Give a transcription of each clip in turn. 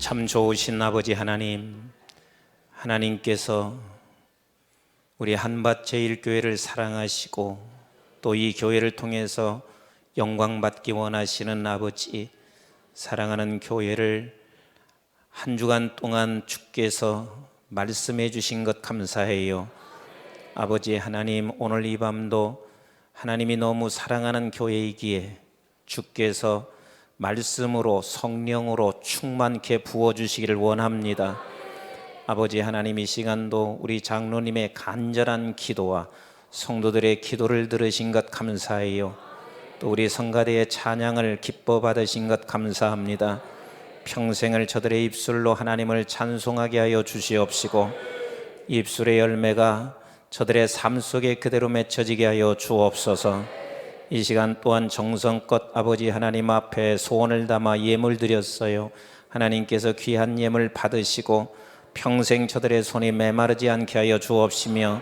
참 좋으신 아버지 하나님, 하나님께서 우리 한밭제일교회를 사랑하시고 또 이 교회를 통해서 영광받기 원하시는 아버지, 사랑하는 교회를 한 주간 동안 주께서 말씀해 주신 것 감사해요. 아버지 하나님, 오늘 이 밤도 하나님이 너무 사랑하는 교회이기에 주께서 말씀으로 성령으로 충만케 부어주시기를 원합니다. 아버지 하나님, 이 시간도 우리 장로님의 간절한 기도와 성도들의 기도를 들으신 것 감사해요. 또 우리 성가대의 찬양을 기뻐 받으신 것 감사합니다. 평생을 저들의 입술로 하나님을 찬송하게 하여 주시옵시고 입술의 열매가 저들의 삶 속에 그대로 맺혀지게 하여 주옵소서. 이 시간 또한 정성껏 아버지 하나님 앞에 소원을 담아 예물 드렸어요. 하나님께서 귀한 예물 받으시고 평생 저들의 손이 메마르지 않게 하여 주옵시며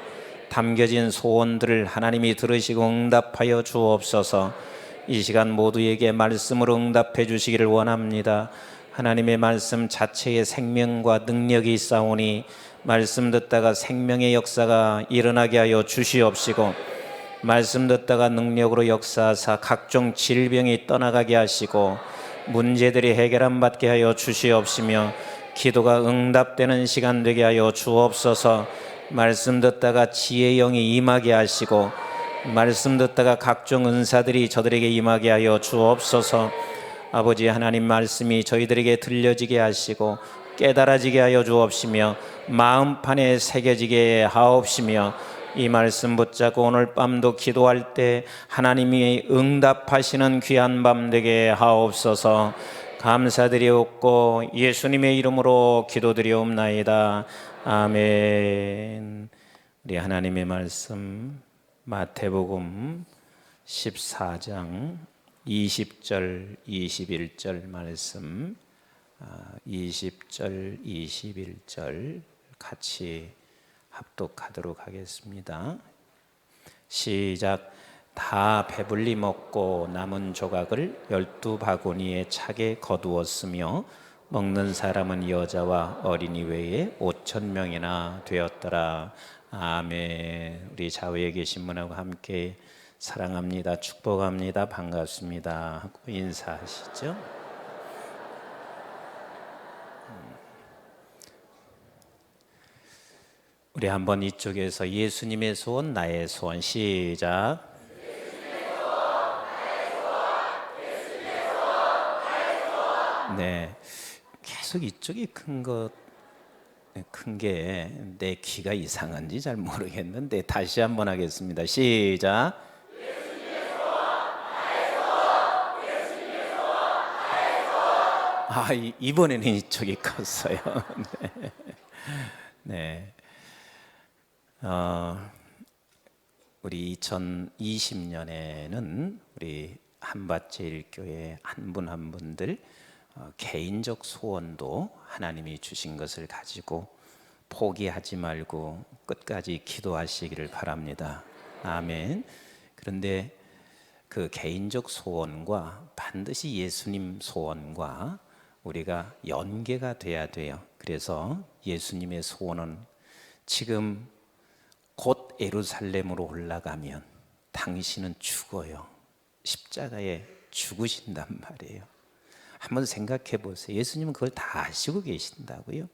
담겨진 소원들을 하나님이 들으시고 응답하여 주옵소서. 이 시간 모두에게 말씀으로 응답해 주시기를 원합니다. 하나님의 말씀 자체에 생명과 능력이 있사오니 말씀 듣다가 생명의 역사가 일어나게 하여 주시옵시고 말씀 듣다가 능력으로 역사하사 각종 질병이 떠나가게 하시고 문제들이 해결함 받게 하여 주시옵시며 기도가 응답되는 시간 되게 하여 주옵소서. 말씀 듣다가 지혜의 영이 임하게 하시고 말씀 듣다가 각종 은사들이 저들에게 임하게 하여 주옵소서. 아버지 하나님, 말씀이 저희들에게 들려지게 하시고 깨달아지게 하여 주옵시며 마음판에 새겨지게 하옵시며 이 말씀 붙잡고 오늘 밤도 기도할 때 하나님이 응답하시는 귀한 밤 되게 하옵소서. 감사드리옵고 예수님의 이름으로 기도드리옵나이다. 아멘. 우리 하나님의 말씀 마태복음 14장 20절 21절 말씀, 20절 21절 같이 합독하도록 하겠습니다. 시작. 다 배불리 먹고 남은 조각을 12바구니에 차게 거두었으며 먹는 사람은 여자와 어린이 외에 5,000명이나 되었더라. 아멘. 우리 좌우에 계신 분하고 함께 사랑합니다, 축복합니다, 반갑습니다 하고 인사하시죠. 우리 한번 이쪽에서 예수님의 소원, 나의 소원 시작. 네, 계속 이쪽이 큰 게 내 귀가 이상한지 잘 모르겠는데 다시 한번 하겠습니다. 시작. 이번에는 이쪽이 컸어요. 네. 우리 2020년에는 우리 한밭제일교회 한 분 한 분들 개인적 소원도 하나님이 주신 것을 가지고 포기하지 말고 끝까지 기도하시기를 바랍니다. 아멘. 그런데 그 개인적 소원과 반드시 예수님 소원과 우리가 연계가 돼야 돼요. 그래서 예수님의 소원은 지금 곧 예루살렘으로 올라가면 당신은 죽어요. 십자가에 죽으신단 말이에요. 한번 생각해 보세요. 예수님은 그걸 다 아시고 계신다고요.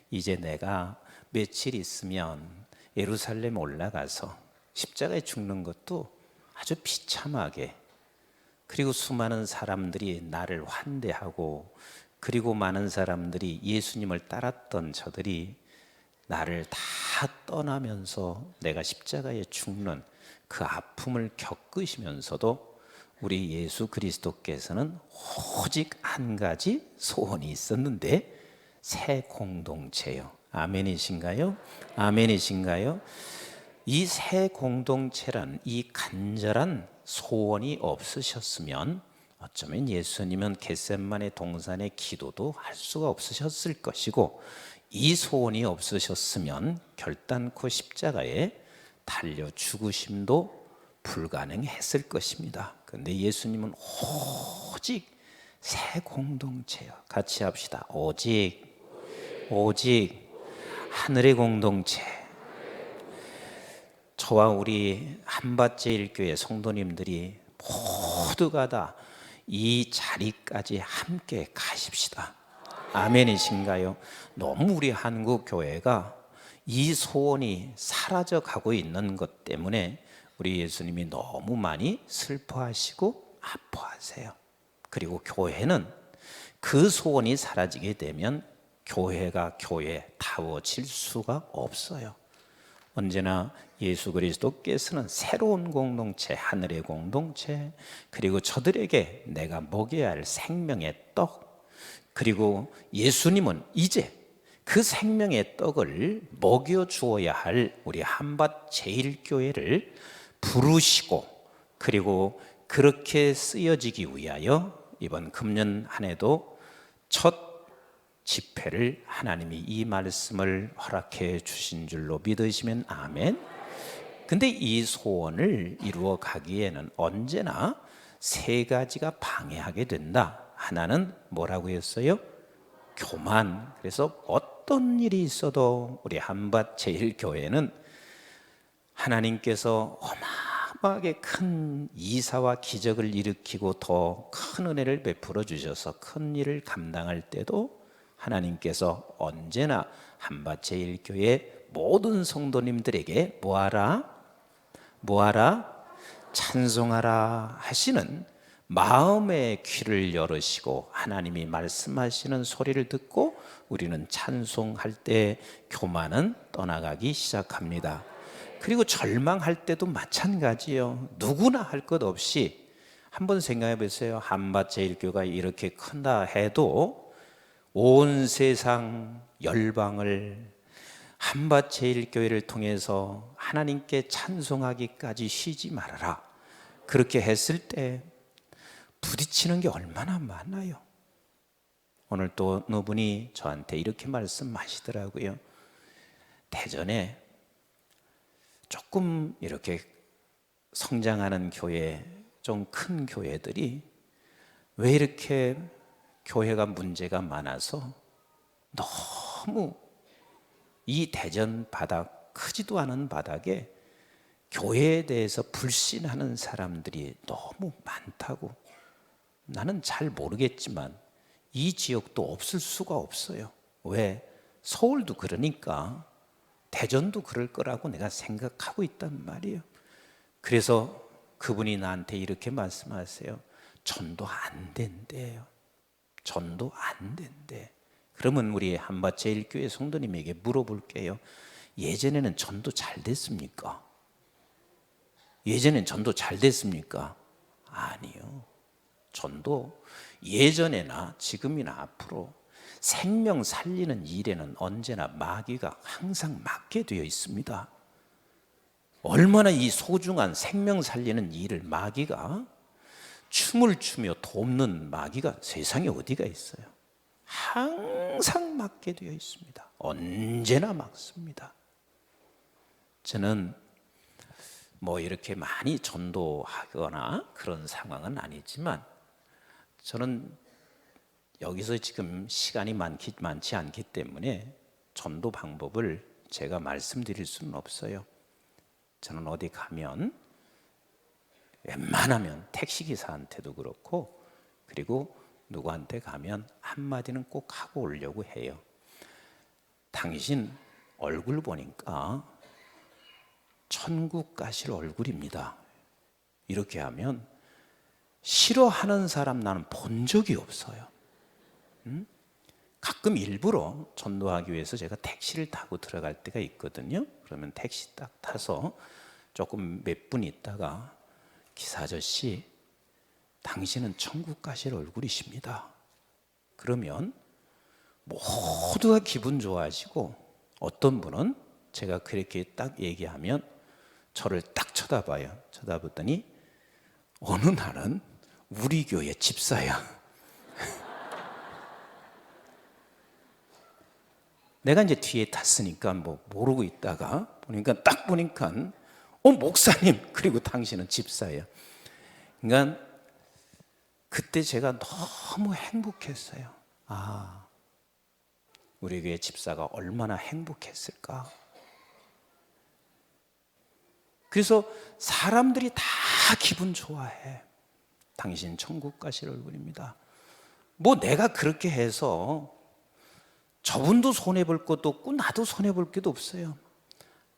이제 내가 며칠 있으면 예루살렘 올라가서 십자가에 죽는 것도 아주 비참하게, 그리고 수많은 사람들이 나를 환대하고, 그리고 많은 사람들이 예수님을 따랐던 저들이 나를 다 떠나면서 내가 십자가에 죽는 그 아픔을 겪으시면서도 우리 예수 그리스도께서는 오직 한 가지 소원이 있었는데 새 공동체요. 아멘이신가요? 아멘이신가요? 이 새 공동체란 이 간절한 소원이 없으셨으면 어쩌면 예수님은 겟세마네 동산의 기도도 할 수가 없으셨을 것이고, 이 소원이 없으셨으면 결단코 십자가에 달려 죽으심도 불가능했을 것입니다. 그런데 예수님은 오직 새 공동체요. 같이 합시다. 오직 오직 하늘의 공동체. 저와 우리 한밭제일교회 성도님들이 모두가 다 이 자리까지 함께 가십시다. 아멘이신가요? 너무 우리 한국 교회가 이 소원이 사라져 가고 있는 것 때문에 우리 예수님이 너무 많이 슬퍼하시고 아파하세요. 그리고 교회는 그 소원이 사라지게 되면 교회가 교회다워질 수가 없어요. 언제나 예수 그리스도께서는 새로운 공동체, 하늘의 공동체, 그리고 저들에게 내가 먹여야 할 생명의 떡, 그리고 예수님은 이제 그 생명의 떡을 먹여 주어야 할 우리 한밭제일교회를 부르시고, 그리고 그렇게 쓰여지기 위하여 이번 금년 한 해도 첫 집회를 하나님이 이 말씀을 허락해 주신 줄로 믿으시면 아멘. 근데 이 소원을 이루어 가기에는 언제나 세 가지가 방해하게 된다. 하나는 뭐라고 했어요? 교만. 그래서 어떤 일이 있어도 우리 한밭제일교회는 하나님께서 어마어마하게 큰 이사와 기적을 일으키고 더 큰 은혜를 베풀어 주셔서 큰 일을 감당할 때도 하나님께서 언제나 한밭제일교회 모든 성도님들에게 뭐하라? 찬송하라 하시는 마음의 귀를 열으시고 하나님이 말씀하시는 소리를 듣고 우리는 찬송할 때 교만은 떠나가기 시작합니다. 그리고 절망할 때도 마찬가지예요. 누구나 할 것 없이 한번 생각해 보세요. 한밭제일교회가 이렇게 큰다 해도 온 세상 열방을 한밭제일교회를 통해서 하나님께 찬송하기까지 쉬지 말아라. 그렇게 했을 때 부딪히는 게 얼마나 많아요. 오늘 또 어느 분이 저한테 이렇게 말씀하시더라고요. 대전에 조금 이렇게 성장하는 교회, 좀 큰 교회들이 왜 이렇게 교회가 문제가 많아서 너무 이 대전 바닥, 크지도 않은 바닥에 교회에 대해서 불신하는 사람들이 너무 많다고. 나는 잘 모르겠지만 이 지역도 없을 수가 없어요. 왜? 서울도 그러니까 대전도 그럴 거라고 내가 생각하고 있단 말이에요. 그래서 그분이 나한테 이렇게 말씀하세요. 전도 안 된대요. 전도 안 된대. 그러면 우리 한밭제일교회 성도님에게 물어볼게요. 예전에는 전도 잘 됐습니까? 예전엔 전도 잘 됐습니까? 아니요. 전도 예전에나 지금이나 앞으로 생명 살리는 일에는 언제나 마귀가 항상 맡게 되어 있습니다. 얼마나 이 소중한 생명 살리는 일을 마귀가 춤을 추며 돕는 마귀가 세상에 어디가 있어요? 항상 맡게 되어 있습니다. 언제나 막습니다. 저는 뭐 이렇게 많이 전도하거나 그런 상황은 아니지만 저는 여기서 지금 시간이 많지 않기 때문에 전도 방법을 제가 말씀드릴 수는 없어요. 저는 어디 가면 웬만하면 택시기사한테도 그렇고, 그리고 누구한테 가면 한마디는 꼭 하고 오려고 해요. 당신 얼굴 보니까 천국 가실 얼굴입니다. 이렇게 하면 싫어하는 사람 나는 본 적이 없어요. 가끔 일부러 전도하기 위해서 제가 택시를 타고 들어갈 때가 있거든요. 그러면 택시 딱 타서 조금 몇 분 있다가 기사 아저씨, 당신은 천국 가실 얼굴이십니다. 그러면 모두가 기분 좋아하시고, 어떤 분은 제가 그렇게 딱 얘기하면 저를 딱 쳐다봐요. 쳐다보더니 어느 날은 우리 교회 집사야. 내가 이제 뒤에 탔으니까 뭐 모르고 있다가 딱 보니까 목사님, 그리고 당신은 집사예요. 그러니까 그때 제가 너무 행복했어요. 우리 교회 집사가 얼마나 행복했을까. 그래서 사람들이 다 기분 좋아해. 당신 천국 가실 얼굴입니다. 뭐 내가 그렇게 해서 저분도 손해볼 것도 없고 나도 손해볼 것도 없어요.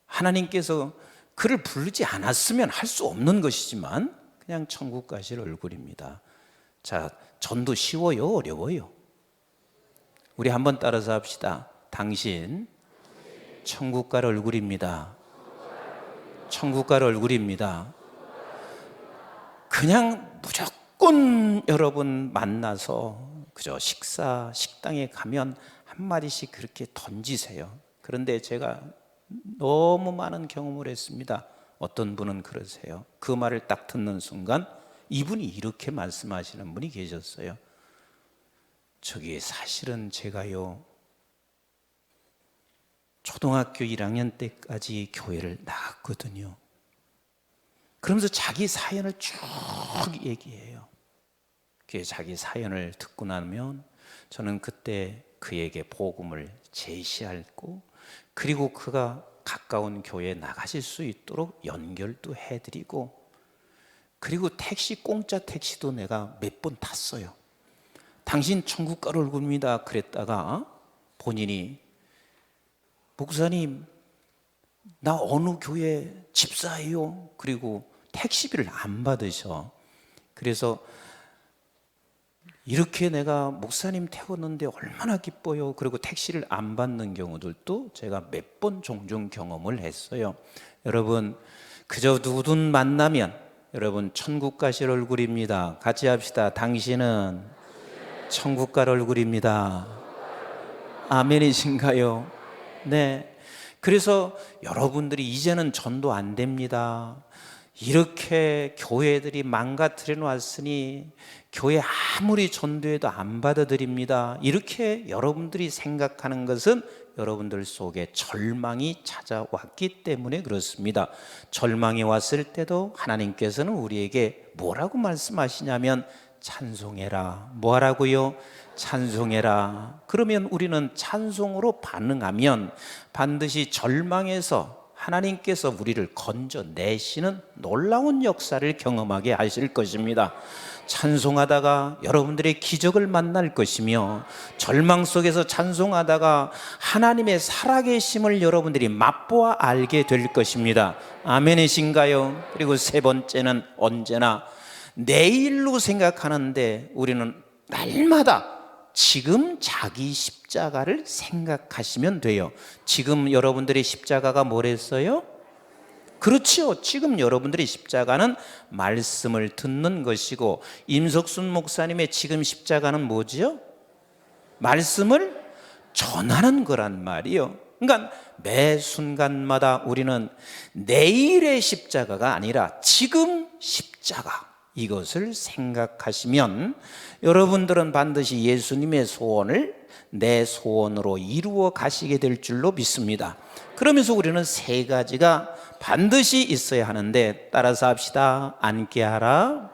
하나님께서 그를 부르지 않았으면 할 수 없는 것이지만 그냥 천국 가실 얼굴입니다. 자, 전도 쉬워요, 어려워요? 우리 한번 따라서 합시다. 당신 천국 갈 얼굴입니다. 천국 갈 얼굴입니다. 그냥 무조건 여러분 만나서 그저 식당에 가면 한마디씩 그렇게 던지세요. 그런데 제가 너무 많은 경험을 했습니다. 어떤 분은 그러세요. 그 말을 딱 듣는 순간 이분이 이렇게 말씀하시는 분이 계셨어요. 저기 사실은 제가요, 초등학교 1학년 때까지 교회를 나갔거든요. 그러면서 자기 사연을 쭉 얘기해요. 자기 사연을 듣고 나면 저는 그때 그에게 복음을 제시하고, 그리고 그가 가까운 교회에 나가실 수 있도록 연결도 해드리고, 그리고 공짜 택시도 내가 몇 번 탔어요. 당신 천국 갈 얼굴입니다 그랬다가 본인이 목사님 나 어느 교회 집사예요. 그리고 택시비를 안 받으셔. 그래서 이렇게 내가 목사님 태웠는데 얼마나 기뻐요. 그리고 택시를 안 받는 경우들도 제가 몇 번 종종 경험을 했어요. 여러분, 그저 누구든 만나면 여러분 천국 가실 얼굴입니다. 같이 합시다. 당신은 천국 갈 얼굴입니다. 아멘이신가요? 네. 그래서 여러분들이 이제는 전도 안 됩니다. 이렇게 교회들이 망가뜨려 놨으니 교회 아무리 전도해도 안 받아들입니다. 이렇게 여러분들이 생각하는 것은 여러분들 속에 절망이 찾아왔기 때문에 그렇습니다. 절망이 왔을 때도 하나님께서는 우리에게 뭐라고 말씀하시냐면 찬송해라. 뭐하라고요? 찬송해라. 그러면 우리는 찬송으로 반응하면 반드시 절망에서 하나님께서 우리를 건져내시는 놀라운 역사를 경험하게 하실 것입니다. 찬송하다가 여러분들의 기적을 만날 것이며, 절망 속에서 찬송하다가 하나님의 살아계심을 여러분들이 맛보아 알게 될 것입니다. 아멘이신가요? 그리고 세 번째는 언제나 내일로 생각하는데 우리는 날마다 지금 자기 십자가를 생각하시면 돼요. 지금 여러분들의 십자가가 뭐랬어요? 그렇죠. 지금 여러분들의 십자가는 말씀을 듣는 것이고, 임석순 목사님의 지금 십자가는 뭐지요? 말씀을 전하는 거란 말이요. 그러니까 매 순간마다 우리는 내일의 십자가가 아니라 지금 십자가, 이것을 생각하시면 여러분들은 반드시 예수님의 소원을 내 소원으로 이루어 가시게 될 줄로 믿습니다. 그러면서 우리는 세 가지가 반드시 있어야 하는데, 따라서 합시다. 앉게 하라,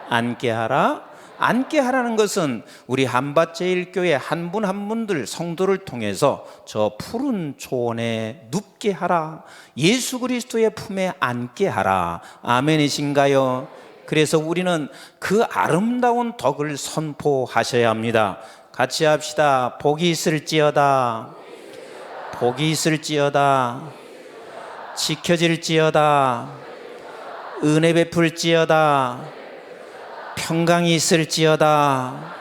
앉게 하라. 앉게 하라는 것은 우리 한밭제일교회 한 분 한 분들 성도를 통해서 저 푸른 초원에 눕게 하라, 예수 그리스도의 품에 앉게 하라. 아멘이신가요? 그래서 우리는 그 아름다운 덕을 선포하셔야 합니다. 같이 합시다. 복이 있을지어다, 복이 있을지어다, 지켜질지어다, 은혜 베풀지어다, 평강이 있을지어다.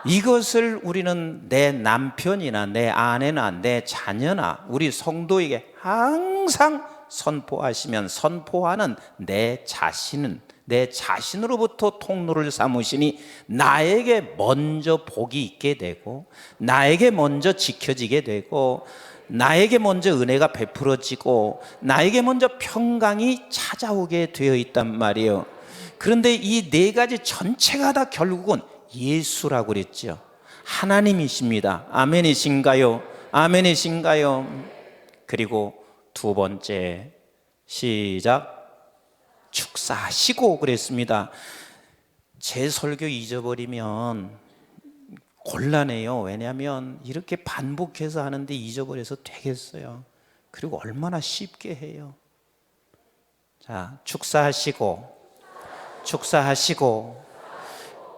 이것을 우리는 내 남편이나 내 아내나 내 자녀나 우리 성도에게 항상 선포하시면, 선포하는 내 자신은 내 자신으로부터 통로를 삼으시니 나에게 먼저 복이 있게 되고, 나에게 먼저 지켜지게 되고, 나에게 먼저 은혜가 베풀어지고, 나에게 먼저 평강이 찾아오게 되어 있단 말이에요. 그런데 이 네 가지 전체가 다 결국은 예수라고 그랬죠. 하나님이십니다. 아멘이신가요? 아멘이신가요? 그리고 두 번째, 시작. 축사하시고 그랬습니다. 제 설교 잊어버리면 곤란해요. 왜냐하면 이렇게 반복해서 하는데 잊어버려서 되겠어요. 그리고 얼마나 쉽게 해요. 자, 축사하시고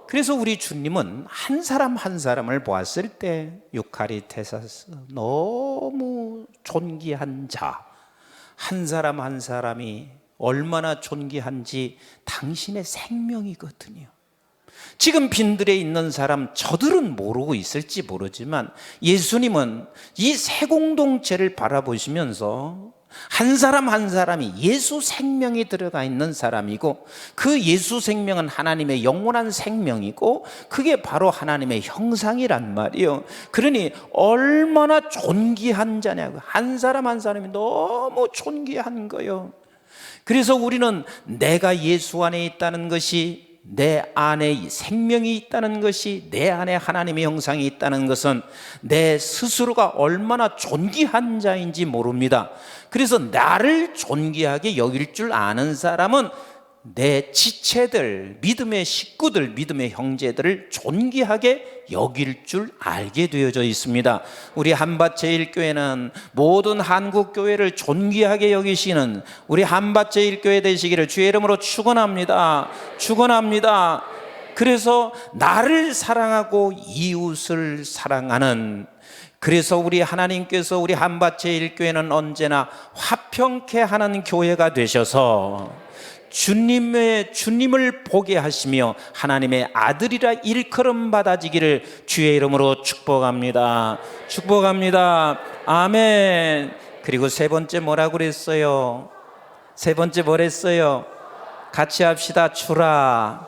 그래서 우리 주님은 한 사람 한 사람을 보았을 때 유카리테사스, 너무 존귀한 자, 한 사람 한 사람이 얼마나 존귀한지 당신의 생명이거든요. 지금 빈들에 있는 사람, 저들은 모르고 있을지 모르지만 예수님은 이 새 공동체를 바라보시면서 한 사람 한 사람이 예수 생명이 들어가 있는 사람이고, 그 예수 생명은 하나님의 영원한 생명이고, 그게 바로 하나님의 형상이란 말이에요. 그러니 얼마나 존귀한 자냐고. 한 사람 한 사람이 너무 존귀한 거예요. 그래서 우리는 내가 예수 안에 있다는 것이, 내 안에 생명이 있다는 것이, 내 안에 하나님의 형상이 있다는 것은 내 스스로가 얼마나 존귀한 자인지 모릅니다. 그래서 나를 존귀하게 여길 줄 아는 사람은 내 지체들, 믿음의 식구들, 믿음의 형제들을 존귀하게 여길 줄 알게 되어져 있습니다. 우리 한밭제일교회는 모든 한국교회를 존귀하게 여기시는 우리 한밭제일교회 되시기를 주의 이름으로 축원합니다. 축원합니다. 그래서 나를 사랑하고 이웃을 사랑하는, 그래서 우리 하나님께서 우리 한밭제일교회는 언제나 화평케 하는 교회가 되셔서 주님을 보게 하시며 하나님의 아들이라 일컬음 받아지기를 주의 이름으로 축복합니다. 축복합니다. 아멘. 그리고 세 번째 뭐라고 그랬어요? 세 번째 뭐랬어요? 같이 합시다. 주라.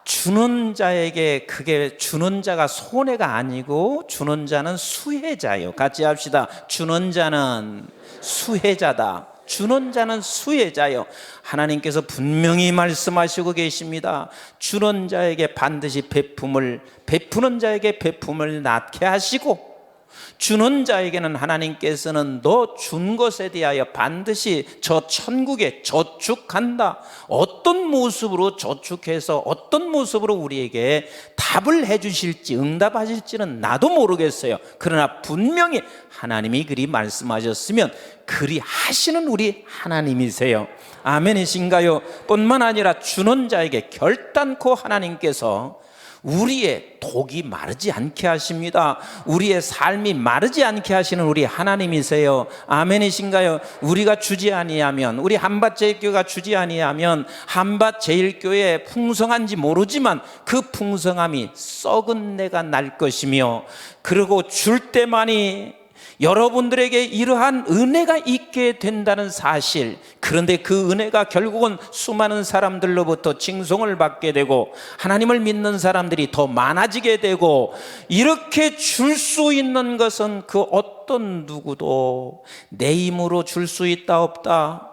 주는 자에게, 그게 주는 자가 손해가 아니고 주는 자는 수혜자예요. 같이 합시다. 주는 자는 수혜자다. 주는 자는 수혜자요. 하나님께서 분명히 말씀하시고 계십니다. 주는 자에게 반드시 베푸는 자에게 베품을 낳게 하시고, 주는 자에게는 하나님께서는 너 준 것에 대하여 반드시 저 천국에 저축한다. 어떤 모습으로 저축해서 어떤 모습으로 우리에게 답을 해주실지, 응답하실지는 나도 모르겠어요. 그러나 분명히 하나님이 그리 말씀하셨으면 그리 하시는 우리 하나님이세요. 아멘이신가요? 뿐만 아니라 주는 자에게 결단코 하나님께서 우리의 독이 마르지 않게 하십니다. 우리의 삶이 마르지 않게 하시는 우리 하나님이세요. 아멘이신가요? 우리가 주지 아니하면, 우리 한밭제일교회가 주지 아니하면 한밭제일교회 풍성한지 모르지만 그 풍성함이 썩은 내가 날 것이며, 그리고 줄 때만이 여러분들에게 이러한 은혜가 있게 된다는 사실, 그런데 그 은혜가 결국은 수많은 사람들로부터 칭송을 받게 되고 하나님을 믿는 사람들이 더 많아지게 되고, 이렇게 줄 수 있는 것은 그 어떤 누구도 내 힘으로 줄 수 있다 없다,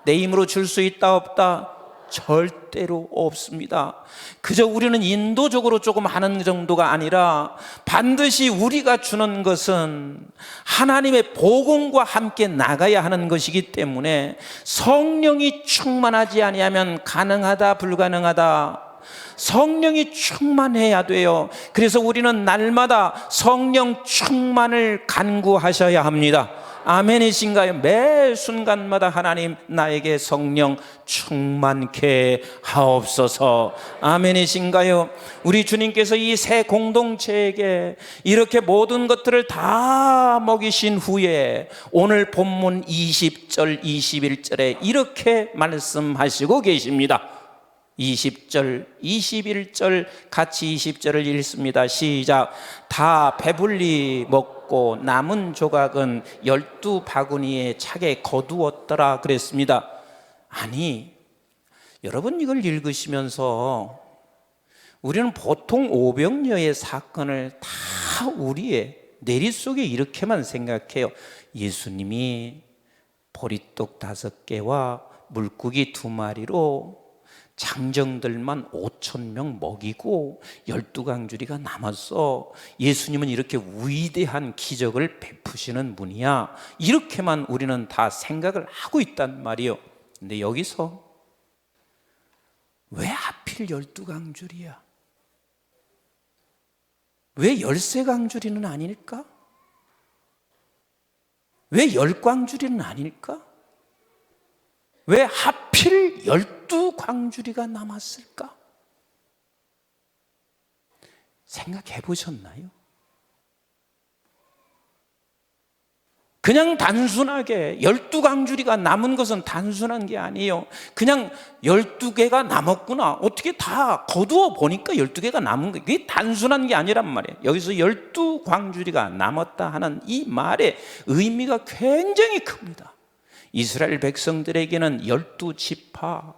내 힘으로 줄 수 있다 없다, 절대로 없습니다. 그저 우리는 인도적으로 조금 하는 정도가 아니라 반드시 우리가 주는 것은 하나님의 복음과 함께 나가야 하는 것이기 때문에 성령이 충만하지 아니하면 가능하다 불가능하다, 성령이 충만해야 돼요. 그래서 우리는 날마다 성령 충만을 간구하셔야 합니다. 아멘이신가요? 매 순간마다 하나님 나에게 성령 충만케 하옵소서. 아멘이신가요? 우리 주님께서 이 새 공동체에게 이렇게 모든 것들을 다 먹이신 후에 오늘 본문 20절 21절에 이렇게 말씀하시고 계십니다. 20절 21절 같이 20절을 읽습니다. 시작. 다 배불리 먹고 남은 조각은 12바구니에 차게 거두었더라 그랬습니다. 아니, 여러분 이걸 읽으시면서 우리는 보통 오병이어의 사건을 다 우리의 내리 속에 이렇게만 생각해요. 예수님이 보리떡 5개와 물고기 2마리로 장정들만 5,000명 먹이고 12강주리가 남았어. 예수님은 이렇게 위대한 기적을 베푸시는 분이야. 이렇게만 우리는 다 생각을 하고 있단 말이에요. 근데 여기서 왜 하필 12광줄이야? 왜 13광줄이는 아닐까? 왜 10광줄이는 아닐까? 왜 하필 12광줄이가 남았을까? 생각해 보셨나요? 그냥 단순하게 12광줄이가 남은 것은 단순한 게 아니에요. 그냥 12개가 남았구나. 어떻게 다 거두어 보니까 12개가 남은 거예요. 그게 단순한 게 아니란 말이에요. 여기서 12광줄이가 남았다 하는 이 말의 의미가 굉장히 큽니다. 이스라엘 백성들에게는 12지파,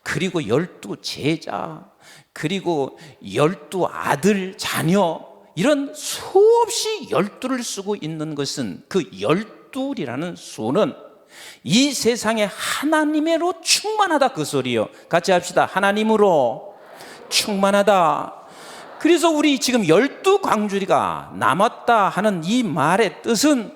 그리고 12제자, 그리고 12아들, 자녀, 이런 수없이 12를 쓰고 있는 것은 그 12이라는 수는 이 세상에 하나님으로 충만하다 그 소리요. 같이 합시다. 하나님으로 충만하다. 그래서 우리 지금 12광주리가 남았다 하는 이 말의 뜻은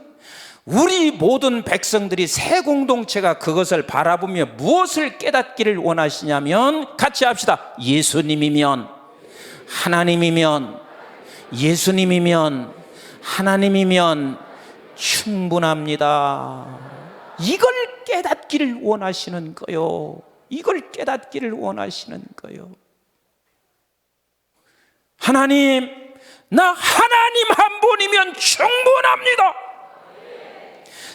우리 모든 백성들이 새 공동체가 그것을 바라보며 무엇을 깨닫기를 원하시냐면, 같이 합시다. 예수님이면, 하나님이면, 예수님이면, 하나님이면 충분합니다. 이걸 깨닫기를 원하시는 거요. 이걸 깨닫기를 원하시는 거요. 하나님, 나 하나님 한 분이면 충분합니다.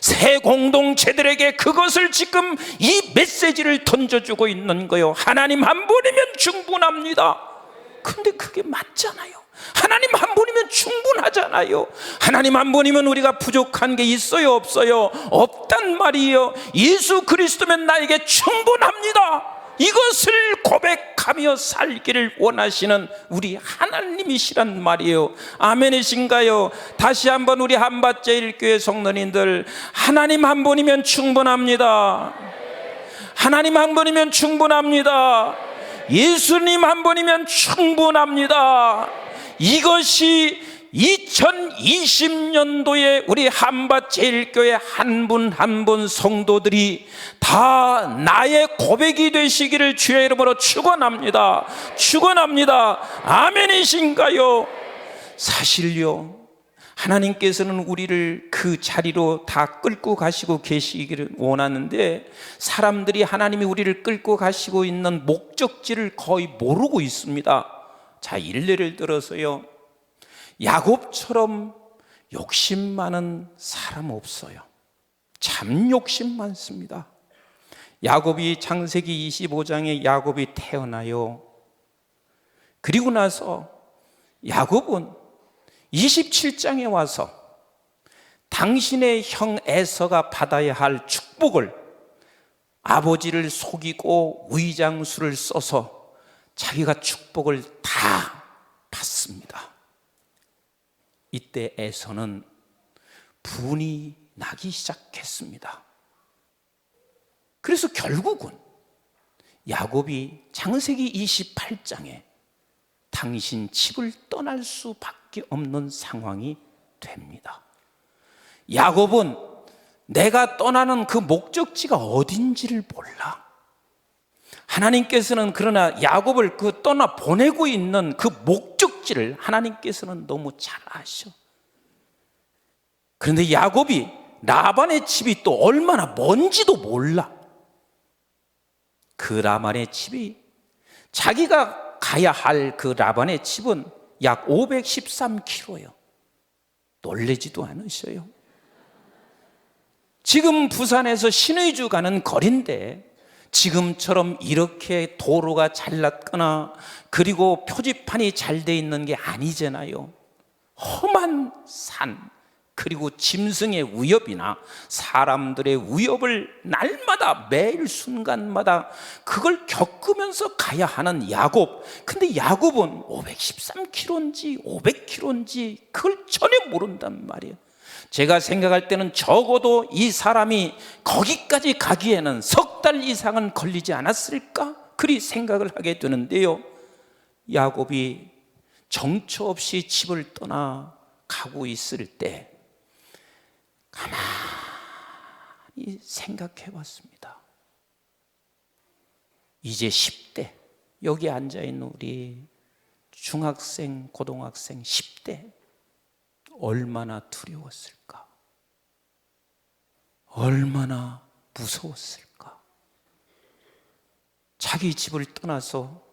새 공동체들에게 그것을 지금 이 메시지를 던져주고 있는 거요. 하나님 한 분이면 충분합니다. 근데 그게 맞잖아요. 하나님 한 분이면 충분하잖아요. 하나님 한 분이면 우리가 부족한 게 있어요, 없어요? 없단 말이에요. 예수 그리스도면 나에게 충분합니다. 이것을 고백하며 살기를 원하시는 우리 하나님이시란 말이에요. 아멘이신가요? 다시 한번 우리 한밭제일교회 성도님들, 하나님 한 분이면 충분합니다. 하나님 한 분이면 충분합니다. 예수님 한 분이면 충분합니다. 이것이 2020년도에 우리 한밭제일교회 한 분 한 분 성도들이 다 나의 고백이 되시기를 주의 이름으로 축원합니다. 축원합니다. 아멘이신가요? 사실요, 하나님께서는 우리를 그 자리로 다 끌고 가시고 계시기를 원하는데, 사람들이 하나님이 우리를 끌고 가시고 있는 목적지를 거의 모르고 있습니다. 자, 일례를 들어서요, 야곱처럼 욕심 많은 사람 없어요. 참 욕심 많습니다. 야곱이 창세기 25장에 야곱이 태어나요. 그리고 나서 야곱은 27장에 와서 당신의 형 에서가 받아야 할 축복을 아버지를 속이고 위장수를 써서 자기가 축복을 다 받습니다. 이때 에서는 분이 나기 시작했습니다. 그래서 결국은 야곱이 창세기 28장에 당신 집을 떠날 수밖에 없는 상황이 됩니다. 야곱은 내가 떠나는 그 목적지가 어딘지를 몰라. 하나님께서는 그러나 야곱을 그 떠나 보내고 있는 그 목적지를 하나님께서는 너무 잘 아셔. 그런데 야곱이 라반의 집이 또 얼마나 먼지도 몰라. 그 라반의 집이, 자기가 가야 할 그 라반의 집은 약 513km예요. 놀라지도 않으셔요. 지금 부산에서 신의주 가는 거리인데 지금처럼 이렇게 도로가 잘났거나 그리고 표지판이 잘 돼 있는 게 아니잖아요. 험한 산, 그리고 짐승의 위협이나 사람들의 위협을 날마다 매일 순간마다 그걸 겪으면서 가야 하는 야곱. 근데 야곱은 513km인지 500km인지 그걸 전혀 모른단 말이에요. 제가 생각할 때는 적어도 이 사람이 거기까지 가기에는 석 달 이상은 걸리지 않았을까? 그리 생각을 하게 되는데요, 야곱이 정처 없이 집을 떠나 가고 있을 때 가만히 생각해 봤습니다. 이제 10대, 여기 앉아있는 우리 중학생, 고등학생, 10대 얼마나 두려웠을까? 얼마나 무서웠을까? 자기 집을 떠나서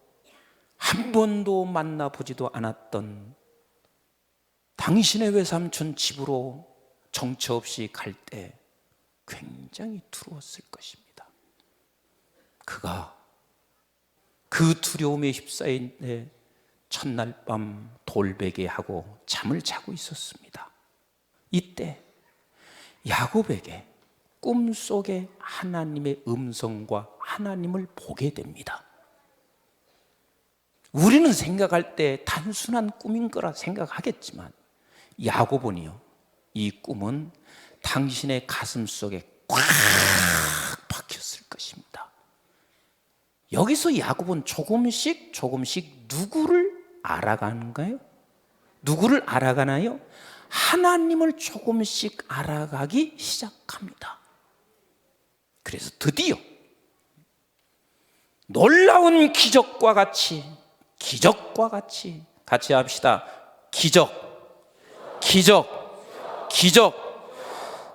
한 번도 만나보지도 않았던 당신의 외삼촌 집으로 정처 없이 갈 때 굉장히 두려웠을 것입니다. 그가 그 두려움에 휩싸인 데 첫날 밤 돌베개하고 잠을 자고 있었습니다. 이때 야곱에게 꿈속에 하나님의 음성과 하나님을 보게 됩니다. 우리는 생각할 때 단순한 꿈인 거라 생각하겠지만 야곱은요, 이 꿈은 당신의 가슴 속에 꽉 박혔을 것입니다. 여기서 야곱은 조금씩 누구를 알아가는가요? 누구를 알아가나요? 하나님을 조금씩 알아가기 시작합니다. 그래서 드디어 놀라운 기적과 같이 같이 합시다. 기적.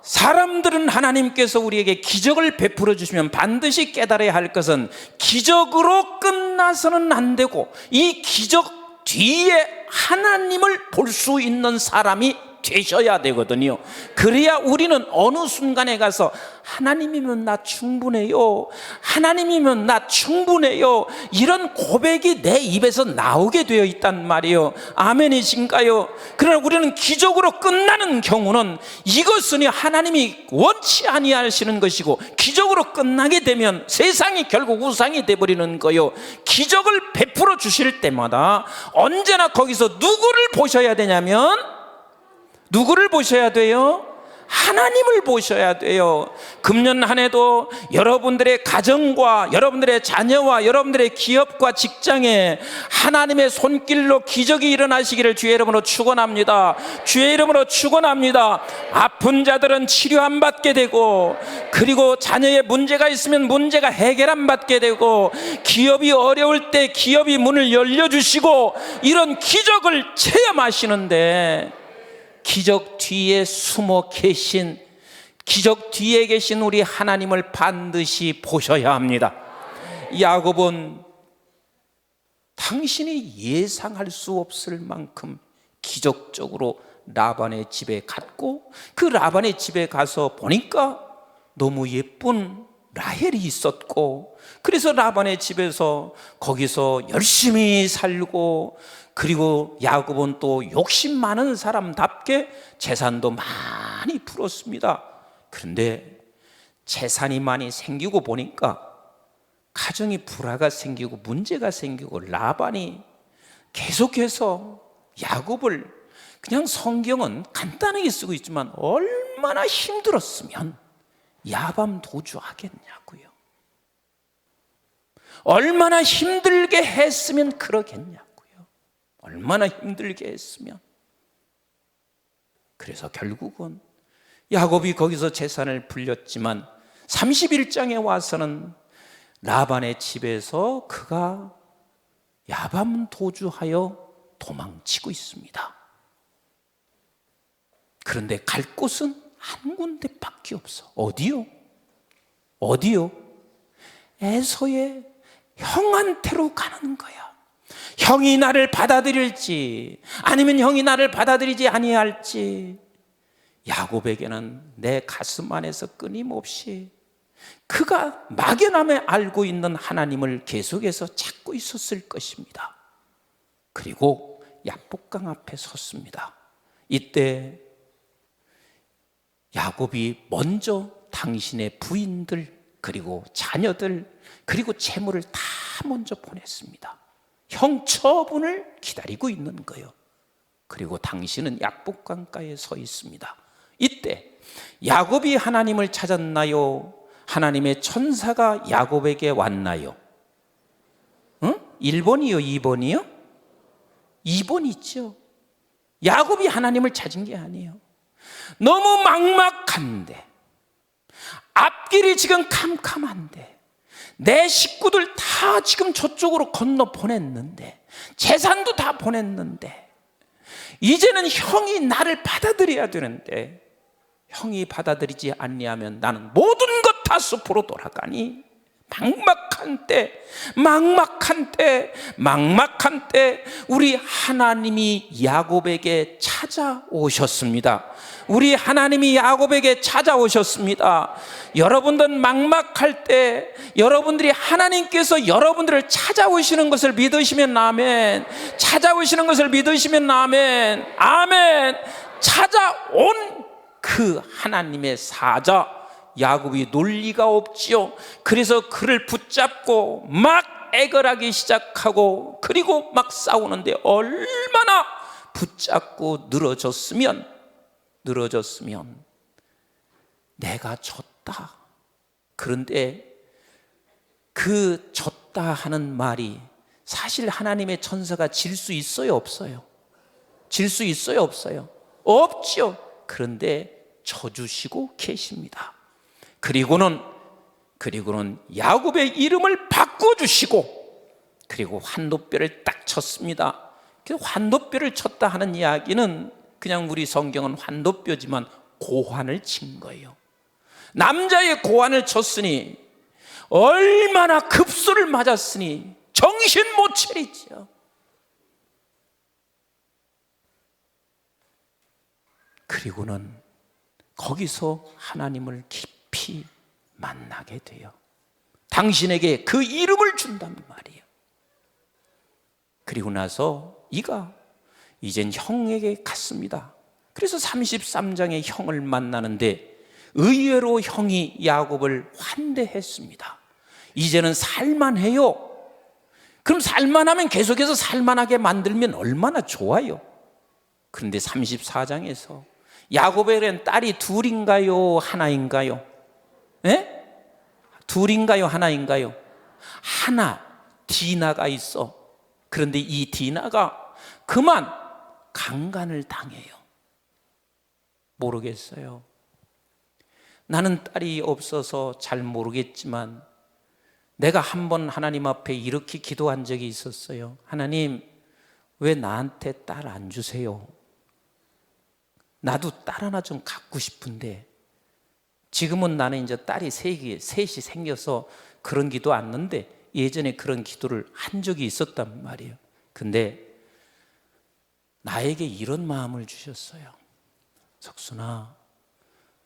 사람들은 하나님께서 우리에게 기적을 베풀어 주시면 반드시 깨달아야 할 것은 기적으로 끝나서는 안 되고 이 기적 뒤에 하나님을 볼 수 있는 사람이 되셔야 되거든요. 그래야 우리는 어느 순간에 가서 하나님이면 나 충분해요, 하나님이면 나 충분해요, 이런 고백이 내 입에서 나오게 되어 있단 말이에요. 아멘이신가요? 그러나 우리는 기적으로 끝나는 경우는 이것은 하나님이 원치 아니하시는 것이고, 기적으로 끝나게 되면 세상이 결국 우상이 되어버리는 거요. 기적을 베풀어 주실 때마다 언제나 거기서 누구를 보셔야 되냐면, 누구를 보셔야 돼요? 하나님을 보셔야 돼요. 금년 한 해도 여러분들의 가정과 여러분들의 자녀와 여러분들의 기업과 직장에 하나님의 손길로 기적이 일어나시기를 주의 이름으로 축원합니다. 주의 이름으로 축원합니다. 아픈 자들은 치료 안 받게 되고, 그리고 자녀의 문제가 있으면 문제가 해결 안 받게 되고, 기업이 어려울 때 기업이 문을 열려주시고, 이런 기적을 체험하시는데, 기적 뒤에 숨어 계신, 기적 뒤에 계신 우리 하나님을 반드시 보셔야 합니다. 야곱은 당신이 예상할 수 없을 만큼 기적적으로 라반의 집에 갔고, 그 라반의 집에 가서 보니까 너무 예쁜 라헬이 있었고, 그래서 라반의 집에서 거기서 열심히 살고, 그리고 야곱은 또 욕심 많은 사람답게 재산도 많이 풀었습니다. 그런데 재산이 많이 생기고 보니까 가정이 불화가 생기고 문제가 생기고, 라반이 계속해서 야곱을, 그냥 성경은 간단하게 쓰고 있지만 얼마나 힘들었으면 야밤 도주하겠냐고요. 얼마나 힘들게 했으면 그러겠냐고요. 얼마나 힘들게 했으면. 그래서 결국은 야곱이 거기서 재산을 불렸지만 31장에 와서는 라반의 집에서 그가 야밤 도주하여 도망치고 있습니다. 그런데 갈 곳은 한 군데밖에 없어. 어디요? 에서의 형한테로 가는 거야. 형이 나를 받아들일지 아니면 형이 나를 받아들이지 아니할지, 야곱에게는 내 가슴 안에서 끊임없이 그가 막연함에 알고 있는 하나님을 계속해서 찾고 있었을 것입니다. 그리고 야복강 앞에 섰습니다. 이때 야곱이 먼저 당신의 부인들, 그리고 자녀들, 그리고 재물을 다 먼저 보냈습니다. 형처분을 기다리고 있는 거예요. 그리고 당신은 약복강가에 서 있습니다. 이때 야곱이 하나님을 찾았나요? 하나님의 천사가 야곱에게 왔나요? 1번이요? 2번이요? 2번 있죠. 야곱이 하나님을 찾은 게 아니에요. 너무 막막한데, 앞길이 지금 캄캄한데, 내 식구들 다 지금 저쪽으로 건너 보냈는데, 재산도 다 보냈는데, 이제는 형이 나를 받아들여야 되는데 형이 받아들이지 않냐면 나는 모든 것 다 숲으로 돌아가니 막막한 때 우리 하나님이 야곱에게 찾아오셨습니다. 우리 하나님이 야곱에게 찾아오셨습니다. 여러분들 막막할 때 여러분들이 하나님께서 여러분들을 찾아오시는 것을 믿으시면 아멘. 찾아오시는 것을 믿으시면 아멘. 아멘. 찾아온 그 하나님의 사자 야곱이 논리가 없지요. 그래서 그를 붙잡고 막 애걸하기 시작하고, 그리고 막 싸우는데 얼마나 붙잡고 늘어졌으면 내가 졌다. 그런데 그 졌다 하는 말이 사실 하나님의 천사가 질 수 있어요, 없어요? 질 수 있어요, 없어요? 없죠. 그런데 져주시고 계십니다. 그리고는 야곱의 이름을 바꿔주시고, 그리고 환도뼈를 딱 쳤습니다. 환도뼈를 쳤다 하는 이야기는 그냥 우리 성경은 환도뼈지만 고환을 친 거예요. 남자의 고환을 쳤으니 얼마나 급소를 맞았으니 정신 못 차리죠. 그리고는 거기서 하나님을 깊이 만나게 돼요. 당신에게 그 이름을 준단 말이에요. 그리고 나서 이가 이젠 형에게 갔습니다. 그래서 33장에 형을 만나는데 의외로 형이 야곱을 환대했습니다. 이제는 살만해요. 그럼 살만하면 계속해서 살만하게 만들면 얼마나 좋아요. 그런데 34장에서 야곱에겐 딸이 둘인가요, 하나인가요? 예? 둘인가요, 하나인가요? 하나, 디나가 있어. 그런데 이 디나가 그만 강간을 당해요. 모르겠어요. 나는 딸이 없어서 잘 모르겠지만 내가 한 번 하나님 앞에 이렇게 기도한 적이 있었어요. 하나님, 왜 나한테 딸 안 주세요? 나도 딸 하나 좀 갖고 싶은데, 지금은 나는 이제 딸이 셋이 생겨서 그런 기도 안 했는데 예전에 그런 기도를 한 적이 있었단 말이에요. 근데 나에게 이런 마음을 주셨어요. 석순아,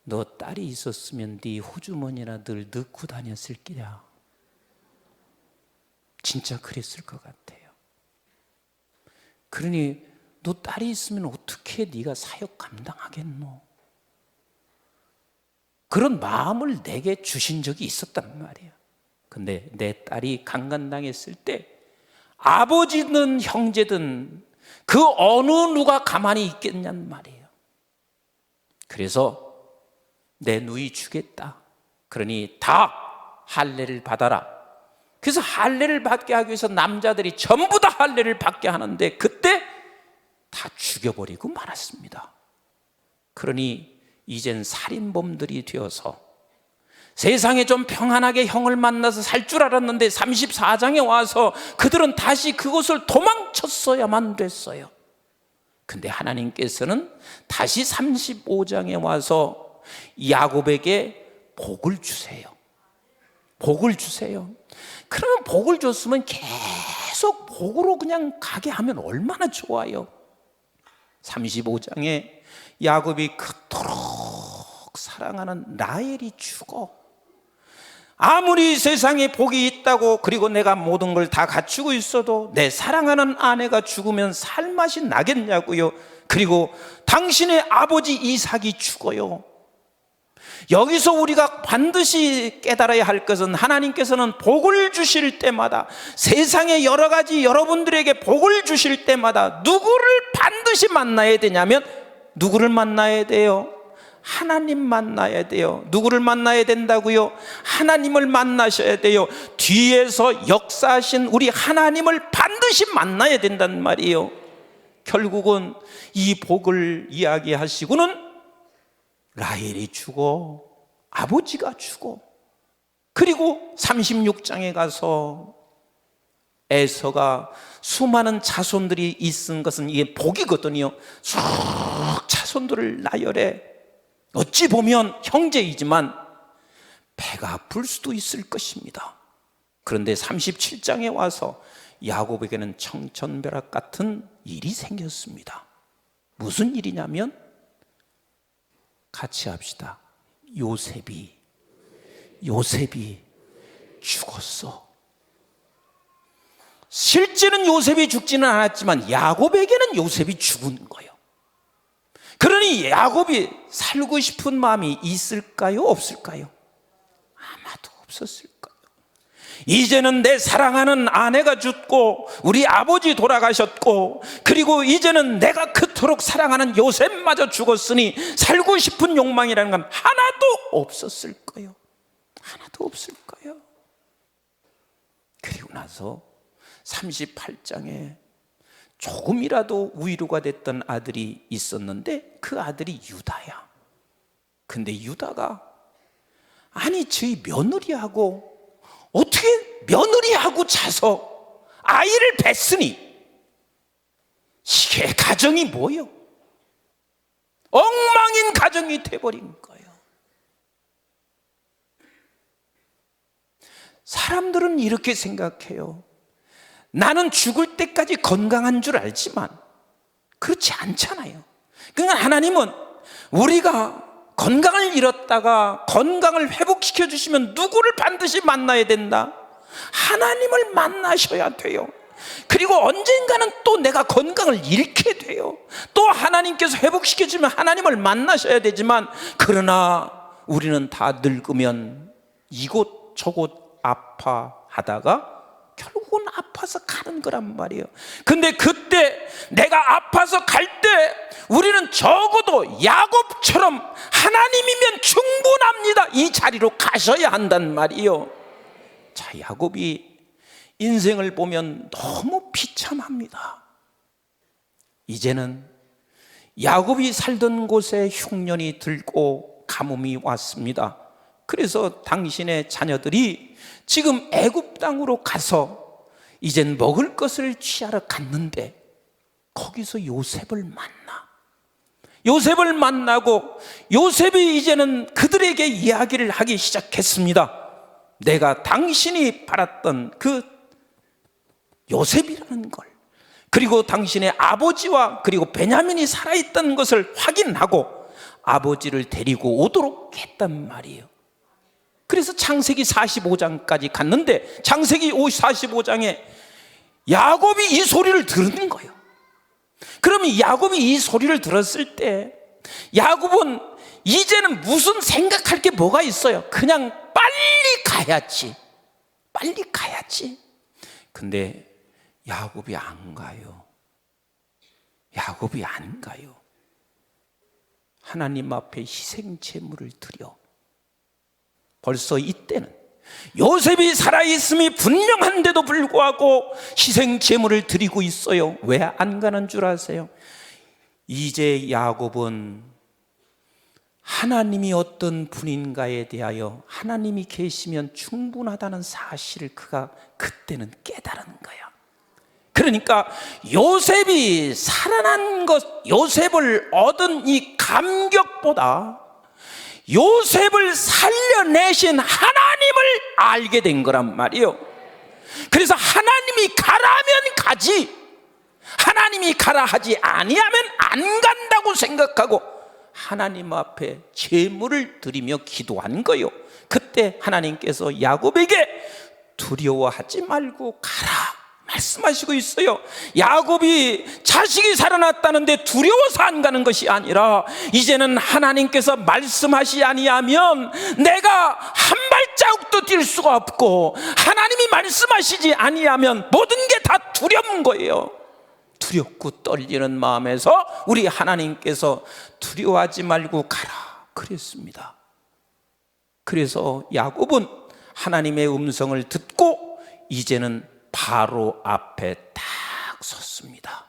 너 딸이 있었으면 네 호주머니나 늘 넣고 다녔을 끼야. 진짜 그랬을 것 같아요. 그러니 너 딸이 있으면 어떻게 네가 사역 감당하겠노? 그런 마음을 내게 주신 적이 있었단 말이에요. 근데 내 딸이 강간당했을 때 아버지든 형제든 그 어느 누가 가만히 있겠냔 말이에요. 그래서 내 누이 주겠다. 그러니 다 할례를 받아라. 그래서 할례를 받게 하기 위해서 남자들이 전부 다 할례를 받게 하는데 그때 다 죽여버리고 말았습니다. 그러니 이젠 살인범들이 되어서 세상에 좀 평안하게 형을 만나서 살 줄 알았는데 34장에 와서 그들은 다시 그곳을 도망쳤어야만 됐어요. 근데 하나님께서는 다시 35장에 와서 야곱에게 복을 주세요. 복을 주세요. 그러면 복을 줬으면 계속 복으로 그냥 가게 하면 얼마나 좋아요. 35장에 야곱이 그토록 사랑하는 라헬이 죽어. 아무리 세상에 복이 있다고, 그리고 내가 모든 걸 다 갖추고 있어도 내 사랑하는 아내가 죽으면 살맛이 나겠냐고요. 그리고 당신의 아버지 이삭이 죽어요. 여기서 우리가 반드시 깨달아야 할 것은 하나님께서는 복을 주실 때마다, 세상에 여러 가지 여러분들에게 복을 주실 때마다 누구를 반드시 만나야 되냐면, 누구를 만나야 돼요? 하나님 만나야 돼요. 누구를 만나야 된다고요? 하나님을 만나셔야 돼요. 뒤에서 역사하신 우리 하나님을 반드시 만나야 된단 말이에요. 결국은 이 복을 이야기하시고는 라헬이 죽어, 아버지가 죽어. 그리고 36장에 가서 에서가 수많은 자손들이 있은 것은 이게 복이거든요. 쭉 자손들을 나열해. 어찌 보면 형제이지만 배가 아플 수도 있을 것입니다. 그런데 37장에 와서 야곱에게는 청천벼락 같은 일이 생겼습니다. 무슨 일이냐면, 같이 합시다. 요셉이 죽었어. 실제는 요셉이 죽지는 않았지만 야곱에게는 요셉이 죽은 거예요. 그러니 야곱이 살고 싶은 마음이 있을까요? 없을까요? 아마도 없었을 거예요. 이제는 내 사랑하는 아내가 죽고 우리 아버지 돌아가셨고, 그리고 이제는 내가 그토록 사랑하는 요셉마저 죽었으니 살고 싶은 욕망이라는 건 하나도 없었을 거예요. 하나도 없을 거예요. 그리고 나서 38장에 조금이라도 위로가 됐던 아들이 있었는데 그 아들이 유다야. 근데 유다가, 아니 저희 며느리하고 어떻게 며느리하고 자서 아이를 뱄으니 이게 가정이 뭐요? 엉망인 가정이 돼버린 거예요. 사람들은 이렇게 생각해요. 나는 죽을 때까지 건강한 줄 알지만 그렇지 않잖아요. 그러니까 하나님은 우리가 건강을 잃었다가 건강을 회복시켜 주시면 누구를 반드시 만나야 된다? 하나님을 만나셔야 돼요. 그리고 언젠가는 또 내가 건강을 잃게 돼요. 또 하나님께서 회복시켜 주면 하나님을 만나셔야 되지만, 그러나 우리는 다 늙으면 이곳 저곳 아파하다가 결국은 아파서 가는 거란 말이에요. 근데 그때 내가 아파서 갈 때 우리는 적어도 야곱처럼 하나님이면 충분합니다, 이 자리로 가셔야 한단 말이에요. 자, 야곱이 인생을 보면 너무 비참합니다. 이제는 야곱이 살던 곳에 흉년이 들고 가뭄이 왔습니다. 그래서 당신의 자녀들이 지금 애굽 땅으로 가서 이젠 먹을 것을 취하러 갔는데, 거기서 요셉을 만나고 요셉이 이제는 그들에게 이야기를 하기 시작했습니다. 내가 당신이 바랐던 그 요셉이라는 걸, 그리고 당신의 아버지와 그리고 베냐민이 살아있다는 것을 확인하고 아버지를 데리고 오도록 했단 말이에요. 그래서 창세기 45장까지 갔는데, 창세기 45장에 야곱이 이 소리를 들은 거예요. 그러면 야곱이 이 소리를 들었을 때 야곱은 이제는 무슨 생각할 게 뭐가 있어요? 그냥 빨리 가야지. 근데 야곱이 안 가요. 하나님 앞에 희생 제물을 드려. 벌써 이때는 요셉이 살아있음이 분명한데도 불구하고 희생 제물을 드리고 있어요. 왜 안 가는 줄 아세요? 이제 야곱은 하나님이 어떤 분인가에 대하여 하나님이 계시면 충분하다는 사실을 그가 그때는 깨달은 거예요. 그러니까 요셉이 살아난 것, 요셉을 얻은 이 감격보다 요셉을 살려내신 하나님을 알게 된 거란 말이에요. 그래서 하나님이 가라면 가지, 하나님이 가라 하지 아니하면 안 간다고 생각하고 하나님 앞에 제물을 드리며 기도한 거예요. 그때 하나님께서 야곱에게 두려워하지 말고 가라 말씀하시고 있어요. 야곱이 자식이 살아났다는데 두려워서 안 가는 것이 아니라, 이제는 하나님께서 말씀하시 아니하면 내가 한 발자국도 뛸 수가 없고, 하나님이 말씀하시지 아니하면 모든 게 다 두려운 거예요. 두렵고 떨리는 마음에서 우리 하나님께서 두려워하지 말고 가라 그랬습니다. 그래서 야곱은 하나님의 음성을 듣고 이제는 바로 앞에 딱 섰습니다.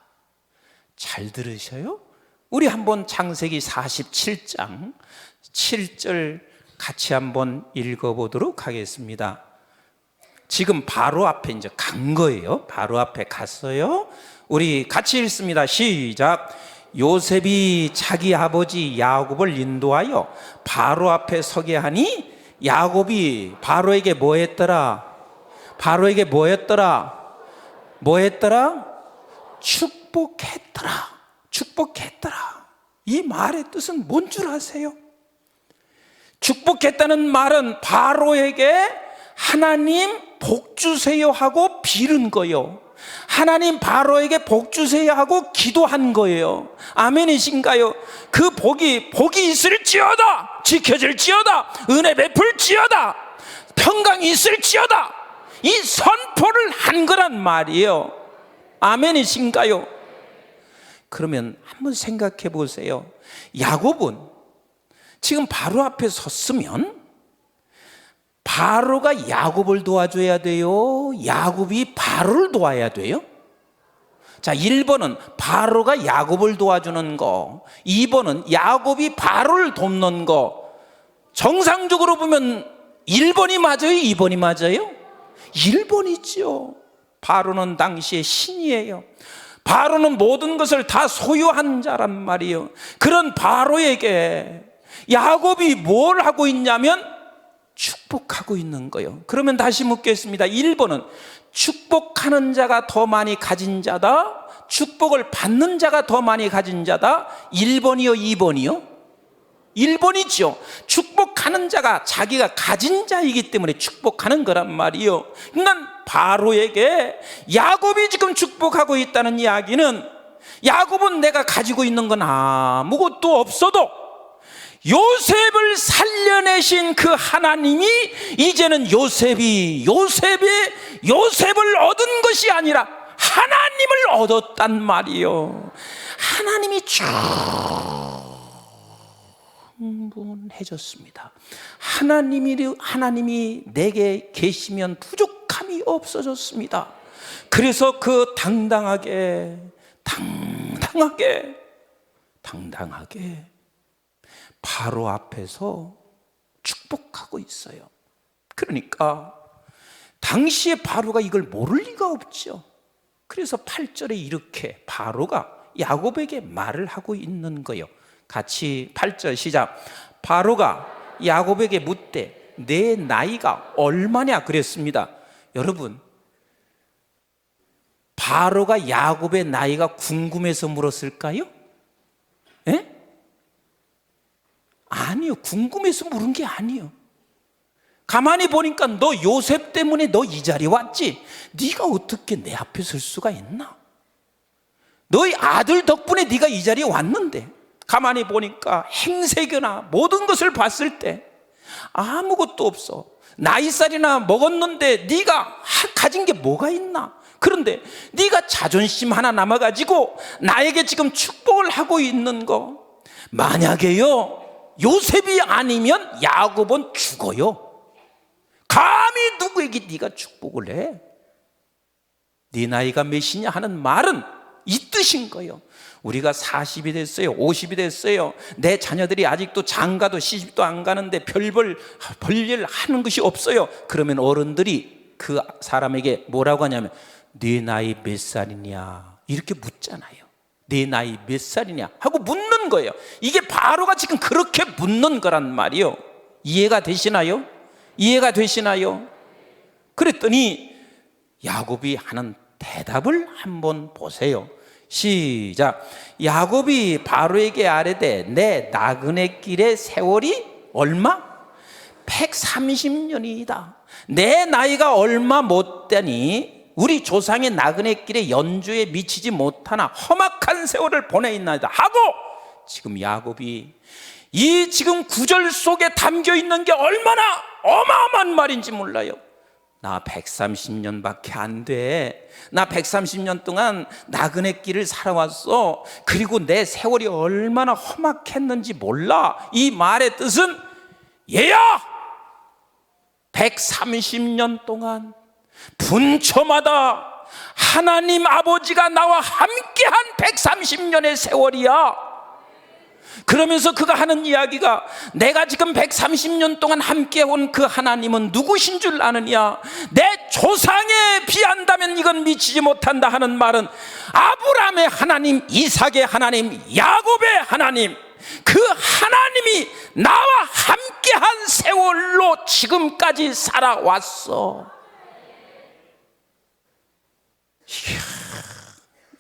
잘 들으셔요? 우리 한번 창세기 47장 7절 같이 한번 읽어보도록 하겠습니다. 지금 바로 앞에 이제 간 거예요. 바로 앞에 갔어요. 우리 같이 읽습니다. 시작. 요셉이 자기 아버지 야곱을 인도하여 바로 앞에 서게 하니 야곱이 바로에게 뭐 했더라? 바로에게 뭐 했더라? 뭐 했더라? 축복했더라. 축복했더라. 이 말의 뜻은 뭔 줄 아세요? 축복했다는 말은 바로에게 하나님 복 주세요 하고 빌은 거예요. 하나님 바로에게 복 주세요 하고 기도한 거예요. 아멘이신가요? 그 복이 있을지어다, 지켜질지어다, 은혜 베풀지어다, 평강이 있을지어다, 이 선포를 한 거란 말이에요. 아멘이신가요? 그러면 한번 생각해 보세요. 야곱은 지금 바로 앞에 섰으면 바로가 야곱을 도와줘야 돼요? 야곱이 바로를 도와야 돼요? 자, 1번은 바로가 야곱을 도와주는 거, 2번은 야곱이 바로를 돕는 거. 정상적으로 보면 1번이 맞아요? 2번이 맞아요? 1번이죠. 바로는 당시의 신이에요. 바로는 모든 것을 다 소유한 자란 말이에요. 그런 바로에게 야곱이 뭘 하고 있냐면 축복하고 있는 거예요. 그러면 다시 묻겠습니다. 1번은 축복하는 자가 더 많이 가진 자다, 축복을 받는 자가 더 많이 가진 자다. 1번이요, 2번이요? 1번이죠. 축복하는 자가 자기가 가진 자이기 때문에 축복하는 거란 말이요. 그러니까 바로에게 야곱이 지금 축복하고 있다는 이야기는, 야곱은 내가 가지고 있는 건 아무것도 없어도 요셉을 살려내신 그 하나님이 이제는 요셉을 얻은 것이 아니라 하나님을 얻었단 말이요. 하나님이 충분해졌습니다. 하나님이 내게 계시면 부족함이 없어졌습니다. 그래서 그 당당하게 바로 앞에서 축복하고 있어요. 그러니까 당시에 바로가 이걸 모를 리가 없죠. 그래서 8절에 이렇게 바로가 야곱에게 말을 하고 있는 거예요. 같이 8절 시작. 바로가 야곱에게 묻되 내 나이가 얼마냐 그랬습니다. 여러분, 바로가 야곱의 나이가 궁금해서 물었을까요? 예? 아니요, 궁금해서 물은 게 아니에요. 가만히 보니까 너 요셉 때문에 너 이 자리에 왔지, 네가 어떻게 내 앞에 설 수가 있나? 너희 아들 덕분에 네가 이 자리에 왔는데, 가만히 보니까 행색이나 모든 것을 봤을 때 아무것도 없어. 나이살이나 먹었는데 네가 가진 게 뭐가 있나? 그런데 네가 자존심 하나 남아가지고 나에게 지금 축복을 하고 있는 거, 만약에요 요셉이 아니면 야곱은 죽어요. 감히 누구에게 네가 축복을 해? 네 나이가 몇이냐 하는 말은 이 뜻인 거예요. 우리가 40이 됐어요, 50이 됐어요, 내 자녀들이 아직도 장가도 시집도 안 가는데 별일 하는 것이 없어요. 그러면 어른들이 그 사람에게 뭐라고 하냐면 네 나이 몇 살이냐 이렇게 묻잖아요. 네 나이 몇 살이냐 하고 묻는 거예요. 이게 바로가 지금 그렇게 묻는 거란 말이요. 이해가 되시나요? 이해가 되시나요? 그랬더니 야곱이 하는 대답을 한번 보세요. 시작. 야곱이 바로에게 아뢰되 내 나그네 길의 세월이 얼마? 130년이다. 내 나이가 얼마 못되니 우리 조상의 나그네 길의 연주에 미치지 못하나 험악한 세월을 보내있나이다 하고, 지금 야곱이 이 지금 구절 속에 담겨 있는 게 얼마나 어마어마한 말인지 몰라요. 나 130년밖에 안 돼. 나 130년 동안 나그네 길을 살아왔어. 그리고 내 세월이 얼마나 험악했는지 몰라. 이 말의 뜻은 얘야, 130년 동안 분초마다 하나님 아버지가 나와 함께한 130년의 세월이야. 그러면서 그가 하는 이야기가 내가 지금 130년 동안 함께 온 그 하나님은 누구신 줄 아느냐? 내 조상에 비한다면 이건 미치지 못한다 하는 말은 아브라함의 하나님, 이삭의 하나님, 야곱의 하나님, 그 하나님이 나와 함께한 세월로 지금까지 살아왔어. 이야,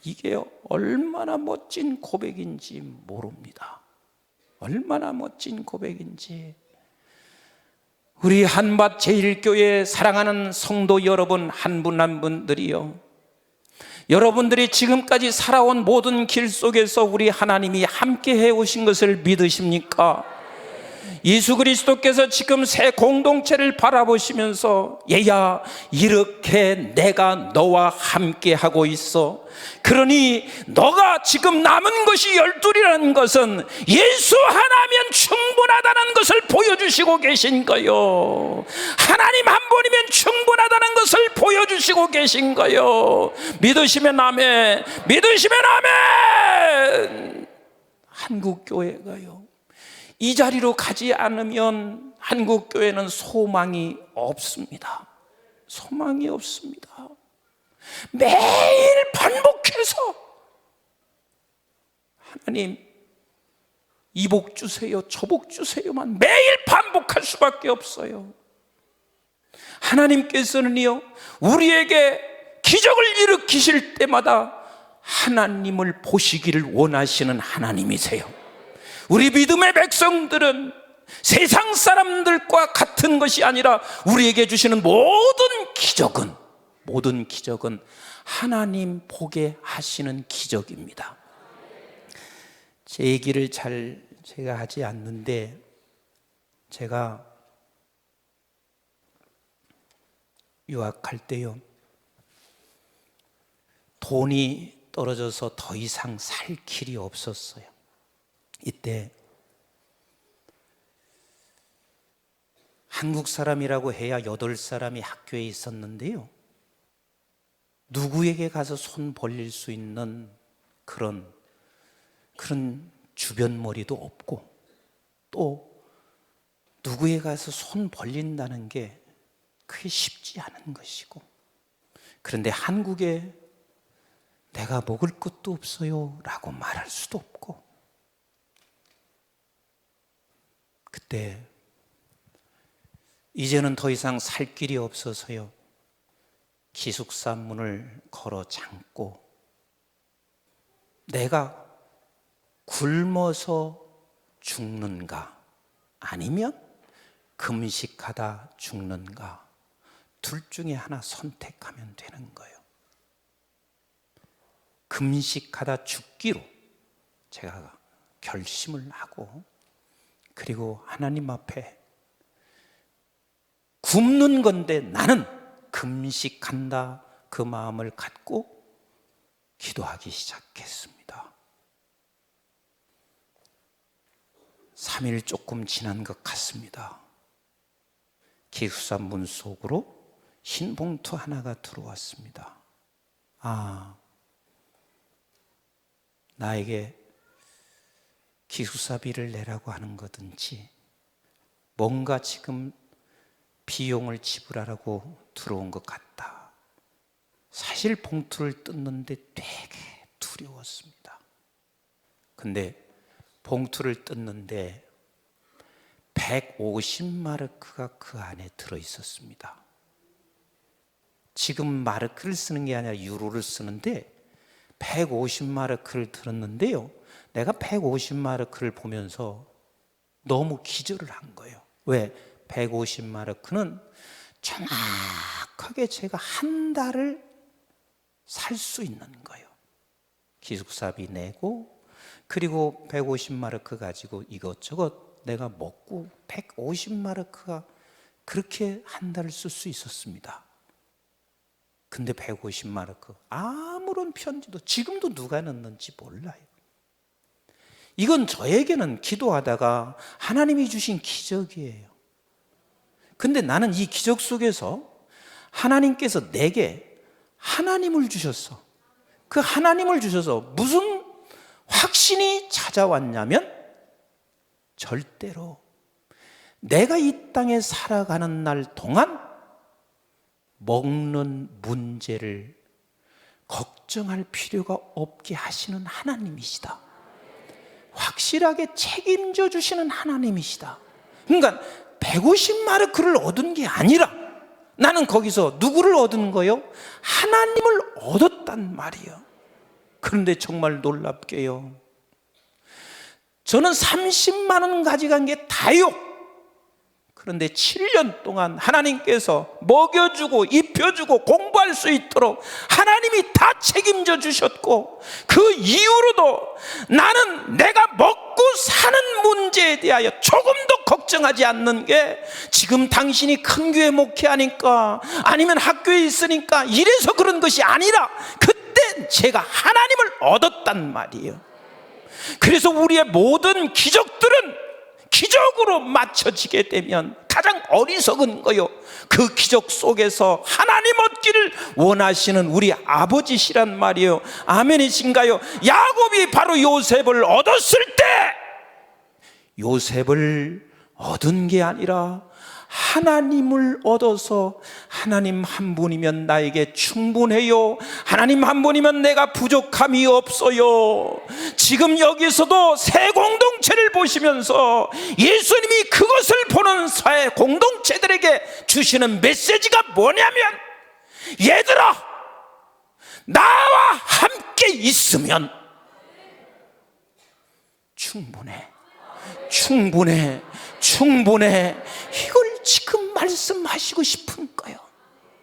이게 얼마나 멋진 고백인지 모릅니다. 얼마나 멋진 고백인지. 우리 한밭 제일교회 사랑하는 성도 여러분, 한 분 한 분들이요, 여러분들이 지금까지 살아온 모든 길 속에서 우리 하나님이 함께 해오신 것을 믿으십니까? 예수 그리스도께서 지금 새 공동체를 바라보시면서 얘야, 이렇게 내가 너와 함께 하고 있어. 그러니 너가 지금 남은 것이 12이라는 것은 예수 하나면 충분하다는 것을 보여주시고 계신 거요. 하나님 한 분이면 충분하다는 것을 보여주시고 계신 거요. 믿으시면 아멘, 믿으시면 아멘. 한국교회가요, 이 자리로 가지 않으면 한국교회는 소망이 없습니다. 소망이 없습니다. 매일 반복해서 하나님 이복 주세요, 저복 주세요만 매일 반복할 수밖에 없어요. 하나님께서는요, 우리에게 기적을 일으키실 때마다 하나님을 보시기를 원하시는 하나님이세요. 우리 믿음의 백성들은 세상 사람들과 같은 것이 아니라 우리에게 주시는 모든 기적은 하나님 보게 하시는 기적입니다. 제 얘기를 제가 하지 않는데, 제가 유학할 때요, 돈이 떨어져서 더 이상 살 길이 없었어요. 이때 한국 사람이라고 해야 8사람이 학교에 있었는데요, 누구에게 가서 손 벌릴 수 있는 그런 주변머리도 없고, 또 누구에게 가서 손 벌린다는 게 그게 쉽지 않은 것이고, 그런데 한국에 내가 먹을 것도 없어요 라고 말할 수도 없고, 그때 이제는 더 이상 살 길이 없어서요, 기숙사 문을 걸어 잠고 내가 굶어서 죽는가 아니면 금식하다 죽는가, 둘 중에 하나 선택하면 되는 거예요. 금식하다 죽기로 제가 결심을 하고, 그리고 하나님 앞에 굶는 건데 나는 금식한다, 그 마음을 갖고 기도하기 시작했습니다. 3일 조금 지난 것 같습니다. 기숙사 문 속으로 흰 봉투 하나가 들어왔습니다. 나에게 기숙사비를 내라고 하는 거든지 뭔가 지금 비용을 지불하라고 들어온 것 같다. 사실 봉투를 뜯는데 되게 두려웠습니다. 근데 봉투를 뜯는데 150마르크가 그 안에 들어있었습니다. 지금 마르크를 쓰는 게 아니라 유로를 쓰는데 150마르크를 들었는데요, 내가 150마르크를 보면서 너무 기절을 한 거예요. 왜? 150마르크는 정확하게 제가 한 달을 살 수 있는 거예요. 기숙사비 내고, 그리고 150마르크 가지고 이것저것 내가 먹고 150마르크가 그렇게 한 달을 쓸 수 있었습니다. 근데 150마르크 아무런 편지도, 지금도 누가 넣는지 몰라요. 이건 저에게는 기도하다가 하나님이 주신 기적이에요. 근데 나는 이 기적 속에서 하나님께서 내게 하나님을 주셨어. 그 하나님을 주셔서 무슨 확신이 찾아왔냐면 절대로 내가 이 땅에 살아가는 날 동안 먹는 문제를 걱정할 필요가 없게 하시는 하나님이시다. 확실하게 책임져 주시는 하나님이시다. 그러니까 150마르크를 얻은 게 아니라 나는 거기서 누구를 얻은 거요? 하나님을 얻었단 말이에요. 그런데 정말 놀랍게요, 저는 30만 원 가져간 게 다요. 그런데 7년 동안 하나님께서 먹여주고 입혀주고 공부할 수 있도록 하나님이 다 책임져 주셨고, 그 이후로도 나는 내가 먹고 사는 문제에 대하여 조금도 걱정하지 않는 게, 지금 당신이 큰 교회 목회하니까 아니면 학교에 있으니까 이래서 그런 것이 아니라 그때 제가 하나님을 얻었단 말이에요. 그래서 우리의 모든 기적들은 기적으로 맞춰지게 되면 가장 어리석은 거요, 그 기적 속에서 하나님 얻기를 원하시는 우리 아버지시란 말이에요. 아멘이신가요? 야곱이 바로 요셉을 얻었을 때 요셉을 얻은 게 아니라 하나님을 얻어서, 하나님 한 분이면 나에게 충분해요, 하나님 한 분이면 내가 부족함이 없어요. 지금 여기서도 새 공동체를 보시면서 예수님이 그것을 보는 새 공동체들에게 주시는 메시지가 뭐냐면, 얘들아, 나와 함께 있으면 충분해, 충분해, 충분해. 이걸 지금 말씀하시고 싶은 거예요.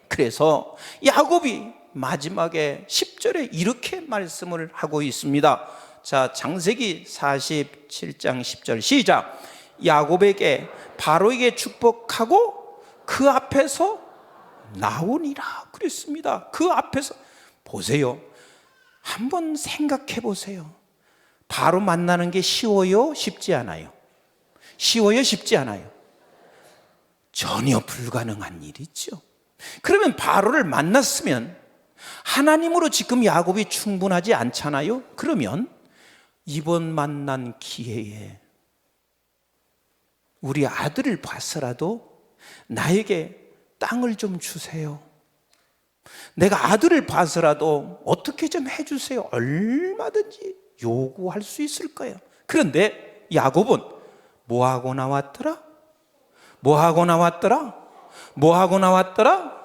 그래서 야곱이 마지막에 10절에 이렇게 말씀을 하고 있습니다. 자, 창세기 47장 10절 시작. 야곱에게 바로에게 축복하고 그 앞에서 나오니라 그랬습니다. 그 앞에서 보세요. 한번 생각해 보세요. 바로 만나는 게 쉬워요? 쉽지 않아요? 쉬워요? 쉽지 않아요? 전혀 불가능한 일이죠. 그러면 바로를 만났으면 하나님으로 지금 야곱이 충분하지 않잖아요? 그러면 이번 만난 기회에 우리 아들을 봐서라도 나에게 땅을 좀 주세요, 내가 아들을 봐서라도 어떻게 좀 해주세요, 얼마든지 요구할 수 있을 거예요. 그런데 야곱은 뭐하고 나왔더라? 뭐하고 나왔더라? 뭐하고 나왔더라?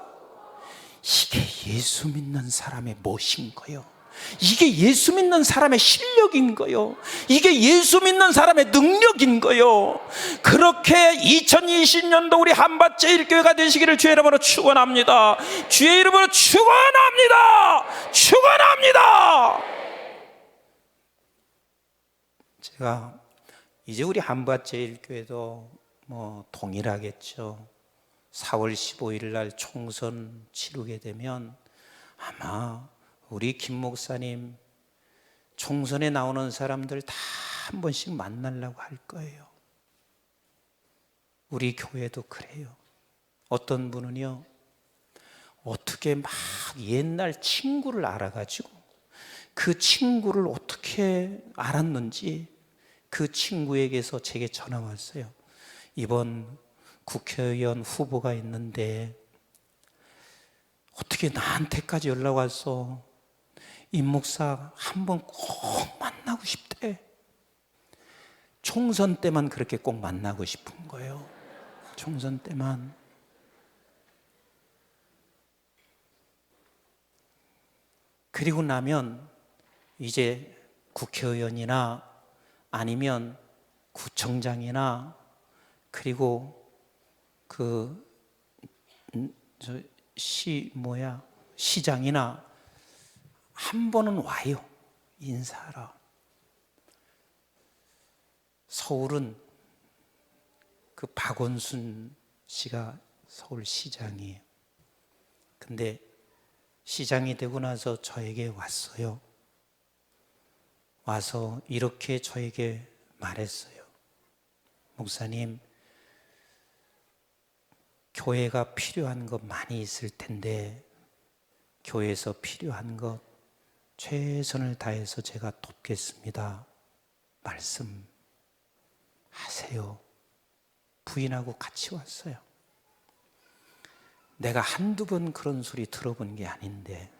이게 예수 믿는 사람의 멋인 거요, 이게 예수 믿는 사람의 실력인 거요, 이게 예수 믿는 사람의 능력인 거요. 그렇게 2020년도 우리 한밭제일교회가 되시기를 주의 이름으로 축원합니다. 주의 이름으로 축원합니다. 축원합니다. 제가 이제 우리 한밭제일교회도 동일하겠죠. 4월 15일 날 총선 치르게 되면 아마 우리 김 목사님 총선에 나오는 사람들 다 한 번씩 만나려고 할 거예요. 우리 교회도 그래요. 어떤 분은요, 어떻게 막 옛날 친구를 알아가지고 그 친구를 어떻게 알았는지 그 친구에게서 제게 전화 왔어요. 이번 국회의원 후보가 있는데 어떻게 나한테까지 연락 왔어. 임 목사 한번 꼭 만나고 싶대. 총선 때만 그렇게 꼭 만나고 싶은 거예요. 총선 때만. 그리고 나면 이제 국회의원이나 아니면 구청장이나 그리고 시장이나 한 번은 와요, 인사하러. 서울은 그 박원순 씨가 서울시장이에요. 근데 시장이 되고 나서 저에게 왔어요. 와서 이렇게 저에게 말했어요. 목사님, 교회가 필요한 것 많이 있을 텐데 교회에서 필요한 것 최선을 다해서 제가 돕겠습니다 말씀하셨어요. 하세요. 부인하고 같이 왔어요. 내가 한두 번 그런 소리 들어본 게 아닌데,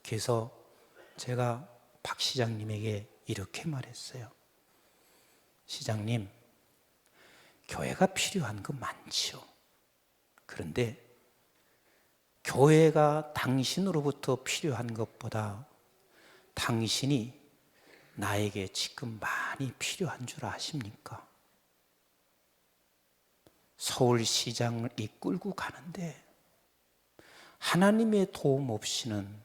그래서 제가 박 시장님에게 이렇게 말했어요. 시장님, 교회가 필요한 거 많지요. 그런데 교회가 당신으로부터 필요한 것보다 당신이 나에게 지금 많이 필요한 줄 아십니까? 서울시장을 이끌고 가는데 하나님의 도움 없이는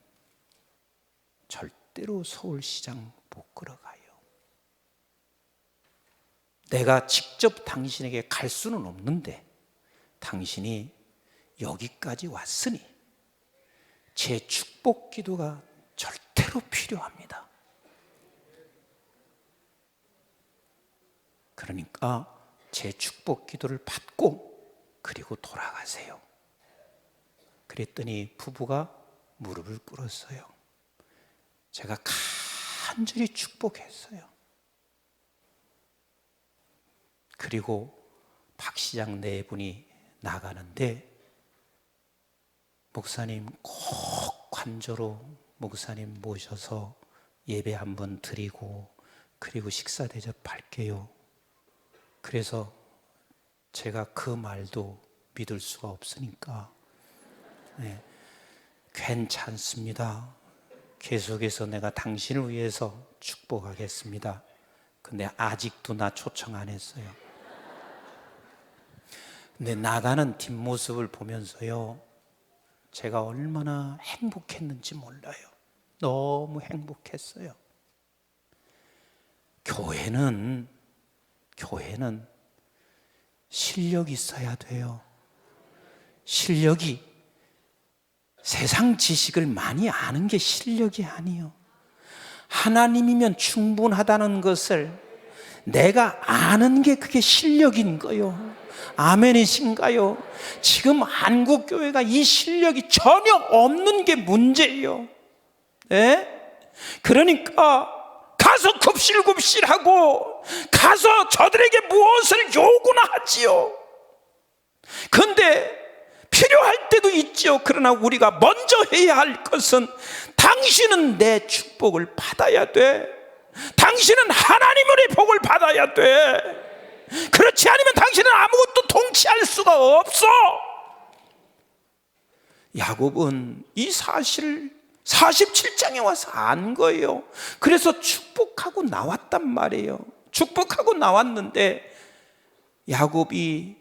절대로 서울시장 못 걸어가요. 내가 직접 당신에게 갈 수는 없는데 당신이 여기까지 왔으니 제 축복 기도가 절대로 필요합니다. 그러니까 제 축복 기도를 받고 그리고 돌아가세요. 그랬더니 부부가 무릎을 꿇었어요. 제가 간절히 축복했어요. 그리고 박 시장 네 분이 나가는데 목사님 꼭 관저로 목사님 모셔서 예배 한번 드리고 그리고 식사 대접할게요. 그래서 제가 그 말도 믿을 수가 없으니까 괜찮습니다. 계속해서 내가 당신을 위해서 축복하겠습니다. 근데 아직도 나 초청 안 했어요. 근데 나가는 뒷모습을 보면서요, 제가 얼마나 행복했는지 몰라요. 너무 행복했어요. 교회는 실력이 있어야 돼요. 실력이 세상 지식을 많이 아는 게 실력이 아니에요. 하나님이면 충분하다는 것을 내가 아는 게 그게 실력인 거요. 아멘이신가요? 지금 한국교회가 이 실력이 전혀 없는 게 문제예요. 네? 그러니까 가서 굽실굽실하고 가서 저들에게 무엇을 요구나 하지요. 그런데 필요할 때도 있죠. 그러나 우리가 먼저 해야 할 것은 당신은 내 축복을 받아야 돼. 당신은 하나님의 복을 받아야 돼. 그렇지 않으면 당신은 아무것도 통치할 수가 없어. 야곱은 이 사실을 47장에 와서 안 거예요. 그래서 축복하고 나왔단 말이에요. 축복하고 나왔는데 야곱이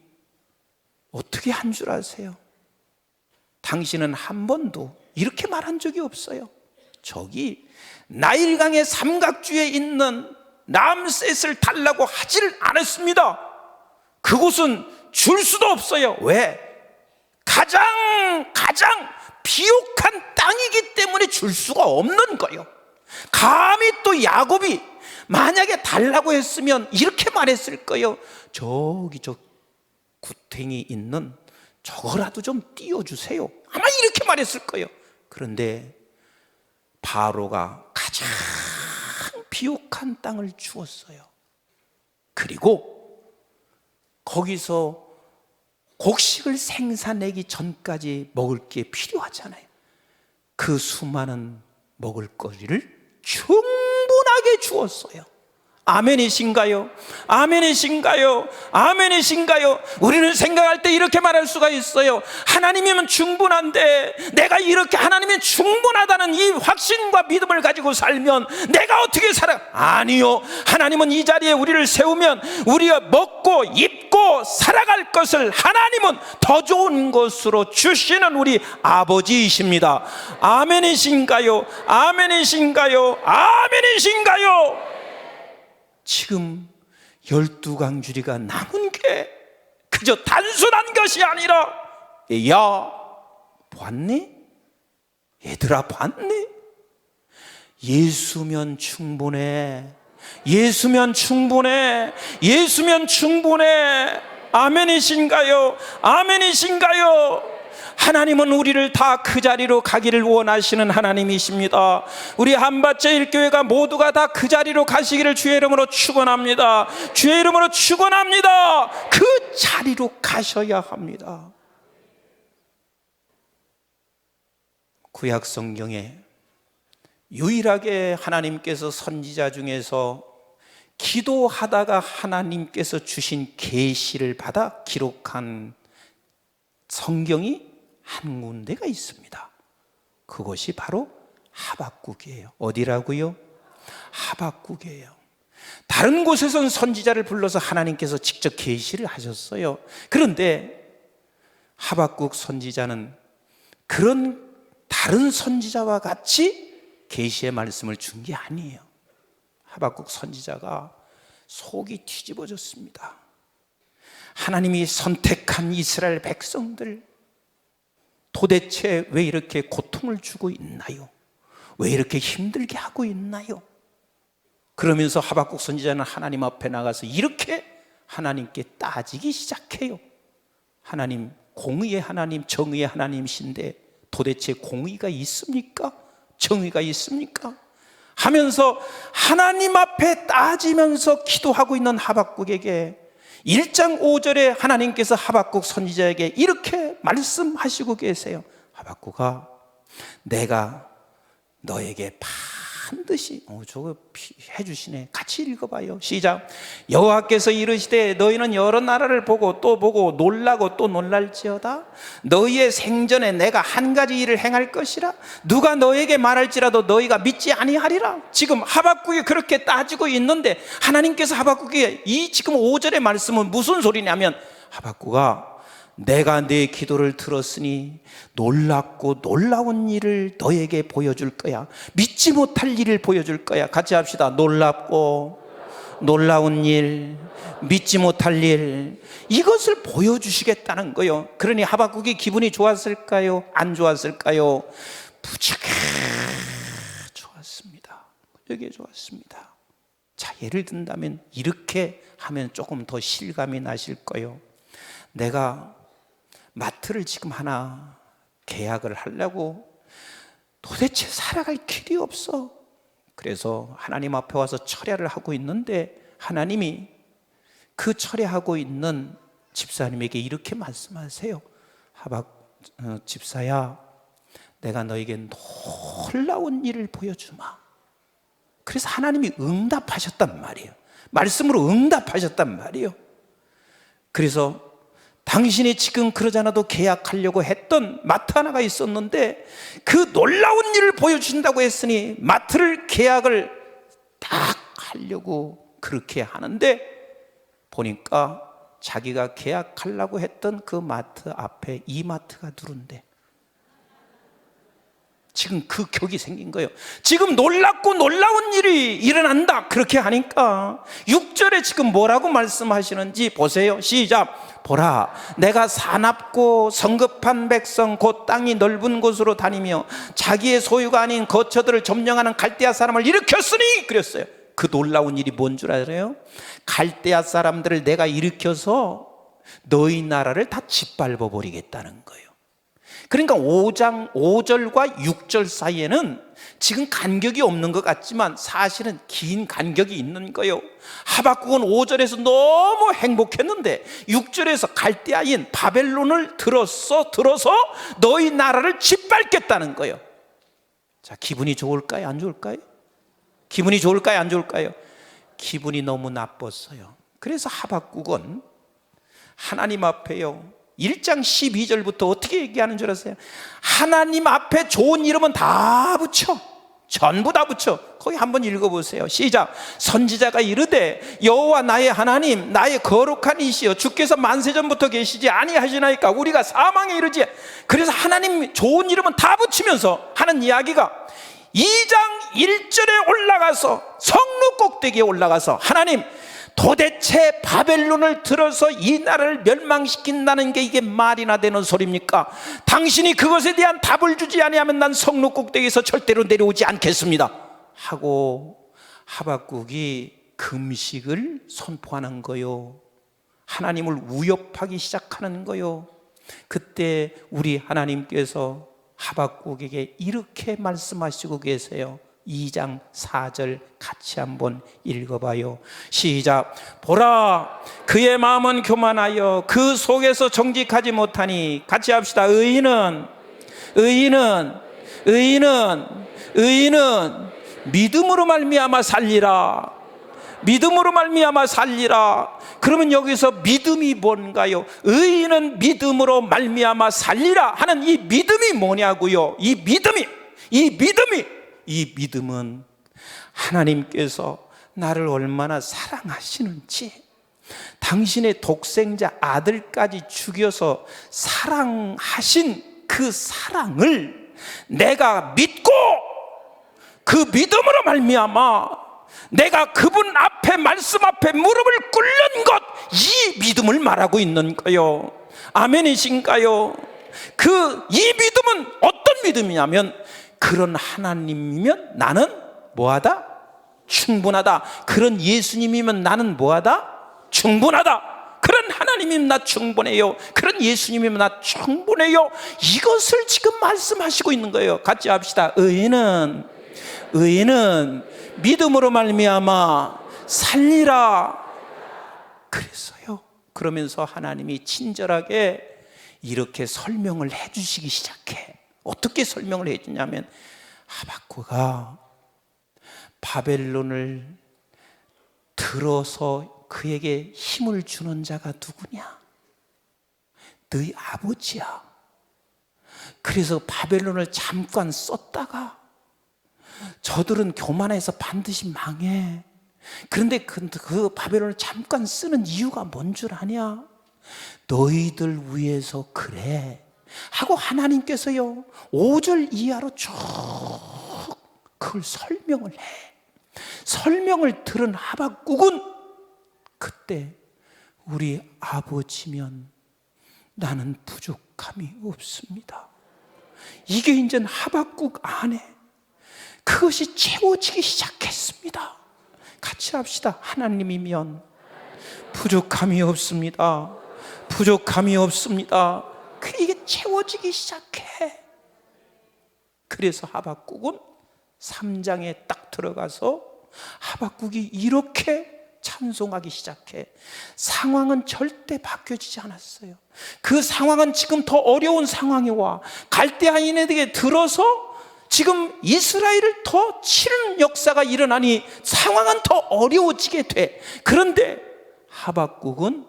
어떻게 한 줄 아세요? 당신은 한 번도 이렇게 말한 적이 없어요. 저기 나일강의 삼각주에 있는 람셋을 달라고 하지를 않았습니다. 그곳은 줄 수도 없어요. 왜? 가장 비옥한 땅이기 때문에 줄 수가 없는 거예요. 감히 또 야곱이 만약에 달라고 했으면 이렇게 말했을 거예요. 저기 저 구탱이 있는 저거라도 좀 띄워주세요. 아마 이렇게 말했을 거예요. 그런데 바로가 가장 비옥한 땅을 주었어요. 그리고 거기서 곡식을 생산하기 전까지 먹을 게 필요하잖아요. 그 수많은 먹을거리를 충분하게 주었어요. 아멘이신가요? 아멘이신가요? 아멘이신가요? 우리는 생각할 때 이렇게 말할 수가 있어요. 하나님이면 충분한데 내가 이렇게 하나님이 충분하다는 이 확신과 믿음을 가지고 살면 내가 어떻게 살아? 아니요. 하나님은 이 자리에 우리를 세우면 우리가 먹고 입고 살아갈 것을 하나님은 더 좋은 것으로 주시는 우리 아버지이십니다. 아멘이신가요? 아멘이신가요? 아멘이신가요? 지금 12강주리가 남은 게 그저 단순한 것이 아니라, 야, 봤니? 얘들아, 봤니? 예수면 충분해. 예수면 충분해. 예수면 충분해. 아멘이신가요? 아멘이신가요? 하나님은 우리를 다 그 자리로 가기를 원하시는 하나님이십니다. 우리 한밭제 일교회가 모두가 다 그 자리로 가시기를 주의 이름으로 축원합니다. 주의 이름으로 축원합니다. 그 자리로 가셔야 합니다. 구약 성경에 유일하게 하나님께서 선지자 중에서 기도하다가 하나님께서 주신 계시를 받아 기록한 성경이 한 군데가 있습니다. 그것이 바로 하박국이에요. 어디라고요? 하박국이에요. 다른 곳에선 선지자를 불러서 하나님께서 직접 계시를 하셨어요. 그런데 하박국 선지자는 그런 다른 선지자와 같이 계시의 말씀을 준 게 아니에요. 하박국 선지자가 속이 뒤집어졌습니다. 하나님이 선택한 이스라엘 백성들 도대체 왜 이렇게 고통을 주고 있나요? 왜 이렇게 힘들게 하고 있나요? 그러면서 하박국 선지자는 하나님 앞에 나가서 이렇게 하나님께 따지기 시작해요. 하나님, 공의의 하나님, 정의의 하나님이신데 도대체 공의가 있습니까? 정의가 있습니까? 하면서 하나님 앞에 따지면서 기도하고 있는 하박국에게 1장 5절에 하나님께서 하박국 선지자에게 이렇게 말씀하시고 계세요. 하박국아, 내가 너에게 반드시 저거 해주시네. 같이 읽어봐요. 시작. 여호와께서 이르시되 너희는 여러 나라를 보고 또 보고 놀라고 또 놀랄지어다. 너희의 생전에 내가 한 가지 일을 행할 것이라. 누가 너에게 말할지라도 너희가 믿지 아니하리라. 지금 하박국이 그렇게 따지고 있는데 하나님께서 하박국에 이 지금 5절의 말씀은 무슨 소리냐면, 하박국아, 내가 네 기도를 들었으니 놀랍고 놀라운 일을 너에게 보여줄 거야. 믿지 못할 일을 보여줄 거야. 같이 합시다. 놀랍고 놀라운 일, 믿지 못할 일, 이것을 보여주시겠다는 거예요. 그러니 하박국이 기분이 좋았을까요? 안 좋았을까요? 무지하게 좋았습니다. 되게 좋았습니다. 자, 예를 든다면 이렇게 하면 조금 더 실감이 나실 거예요. 내가 마트를 지금 하나 계약을 하려고 도대체 살아갈 길이 없어. 그래서 하나님 앞에 와서 철야를 하고 있는데 하나님이 그 철야하고 있는 집사님에게 이렇게 말씀하세요. 집사야, 내가 너에게 놀라운 일을 보여주마. 그래서 하나님이 응답하셨단 말이에요. 말씀으로 응답하셨단 말이에요. 그래서 당신이 지금 그러지 않아도 계약하려고 했던 마트 하나가 있었는데 그 놀라운 일을 보여준다고 했으니 마트를 계약을 딱 하려고 그렇게 하는데 보니까 자기가 계약하려고 했던 그 마트 앞에 이마트가 누른대. 지금 그 격이 생긴 거예요. 지금 놀랍고 놀라운 일이 일어난다 그렇게 하니까 6절에 지금 뭐라고 말씀하시는지 보세요. 시작. 보라, 내가 사납고 성급한 백성 곧 땅이 넓은 곳으로 다니며 자기의 소유가 아닌 거처들을 점령하는 갈대아 사람을 일으켰으니 그랬어요. 그 놀라운 일이 뭔 줄 알아요? 갈대아 사람들을 내가 일으켜서 너희 나라를 다 짓밟아 버리겠다는 거예요. 그러니까 5절과 6절 사이에는 지금 간격이 없는 것 같지만 사실은 긴 간격이 있는 거예요. 하박국은 5절에서 너무 행복했는데 6절에서 갈대아인 바벨론을 들어서 너희 나라를 짓밟겠다는 거예요. 자, 기분이 좋을까요? 안 좋을까요? 기분이 좋을까요? 안 좋을까요? 기분이 너무 나빴어요. 그래서 하박국은 하나님 앞에요, 1장 12절부터 어떻게 얘기하는 줄 아세요? 하나님 앞에 좋은 이름은 다 붙여, 전부 다 붙여. 거기 한번 읽어보세요. 시작. 선지자가 이르되 여호와 나의 하나님, 나의 거룩한 이시여, 주께서 만세전부터 계시지 아니하시나이까 우리가 사망에 이르지. 그래서 하나님 좋은 이름은 다 붙이면서 하는 이야기가 2장 1절에 올라가서 성루 꼭대기에 올라가서 하나님, 도대체 바벨론을 들어서 이 나라를 멸망시킨다는 게 이게 말이나 되는 소리입니까? 당신이 그것에 대한 답을 주지 아니하면 난 성루 꼭대기에서 절대로 내려오지 않겠습니다 하고 하박국이 금식을 선포하는 거요, 하나님을 위협하기 시작하는 거요. 그때 우리 하나님께서 하박국에게 이렇게 말씀하시고 계세요. 2장 4절 같이 한번 읽어봐요. 시작. 보라, 그의 마음은 교만하여 그 속에서 정직하지 못하니, 같이 합시다. 의인은 믿음으로 말미암아 살리라. 믿음으로 말미암아 살리라. 그러면 여기서 믿음이 뭔가요? 의인은 믿음으로 말미암아 살리라 하는 이 믿음이 뭐냐고요? 이 믿음은 하나님께서 나를 얼마나 사랑하시는지, 당신의 독생자 아들까지 죽여서 사랑하신 그 사랑을 내가 믿고, 그 믿음으로 말미암아 내가 그분 앞에, 말씀 앞에 무릎을 꿇는 것, 이 믿음을 말하고 있는 거요. 아멘이신가요? 이 믿음은 어떤 믿음이냐면, 그런 하나님이면 나는 뭐하다? 충분하다. 그런 예수님이면 나는 뭐하다? 충분하다. 그런 하나님이면 나 충분해요. 그런 예수님이면 나 충분해요. 이것을 지금 말씀하시고 있는 거예요. 같이 합시다. 의인은 믿음으로 말미암아 살리라. 그랬어요. 그러면서 하나님이 친절하게 이렇게 설명을 해주시기 시작해. 어떻게 설명을 해주냐면, 하박국아, 바벨론을 들어서 그에게 힘을 주는 자가 누구냐? 너희 아버지야. 그래서 바벨론을 잠깐 썼다가 저들은 교만해서 반드시 망해. 그런데 그 바벨론을 잠깐 쓰는 이유가 뭔 줄 아냐? 너희들 위해서 그래 하고 하나님께서요 5절 이하로 쭉 그걸 설명을 해. 설명을 들은 하박국은 그때 우리 아버지면 나는 부족함이 없습니다. 이게 이제 하박국 안에 그것이 채워지기 시작했습니다. 같이 합시다. 하나님이면 부족함이 없습니다. 부족함이 없습니다. 이게 채워지기 시작해. 그래서 하박국은 3장에 딱 들어가서 하박국이 이렇게 찬송하기 시작해. 상황은 절대 바뀌어지지 않았어요. 그 상황은 지금 더 어려운 상황이 와. 갈대아인에게 들어서 지금 이스라엘을 더 치는 역사가 일어나니 상황은 더 어려워지게 돼. 그런데 하박국은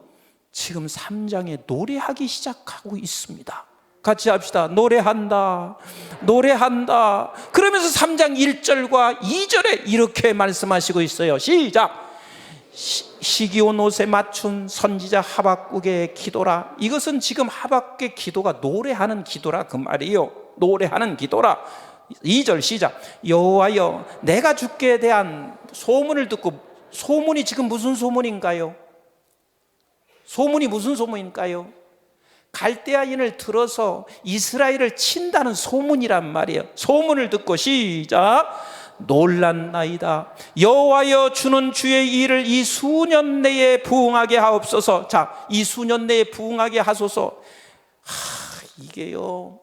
지금 3장에 노래하기 시작하고 있습니다. 같이 합시다. 노래한다. 그러면서 3장 1절과 2절에 이렇게 말씀하시고 있어요. 시작. 시기온 옷에 맞춘 선지자 하박국의 기도라. 이것은 지금 하박국의 기도가 노래하는 기도라 그 말이에요. 노래하는 기도라. 2절 시작. 여호와여, 내가 주께 대한 소문을 듣고, 소문이 지금 무슨 소문인가요? 소문이 무슨 소문일까요? 갈대아인을 들어서 이스라엘을 친다는 소문이란 말이에요. 소문을 듣고 시작. 놀랐나이다. 여호와여, 주는 주의 일을 이 수년 내에 부응하게 하옵소서. 자, 이 수년 내에 부응하게 하소서. 이게요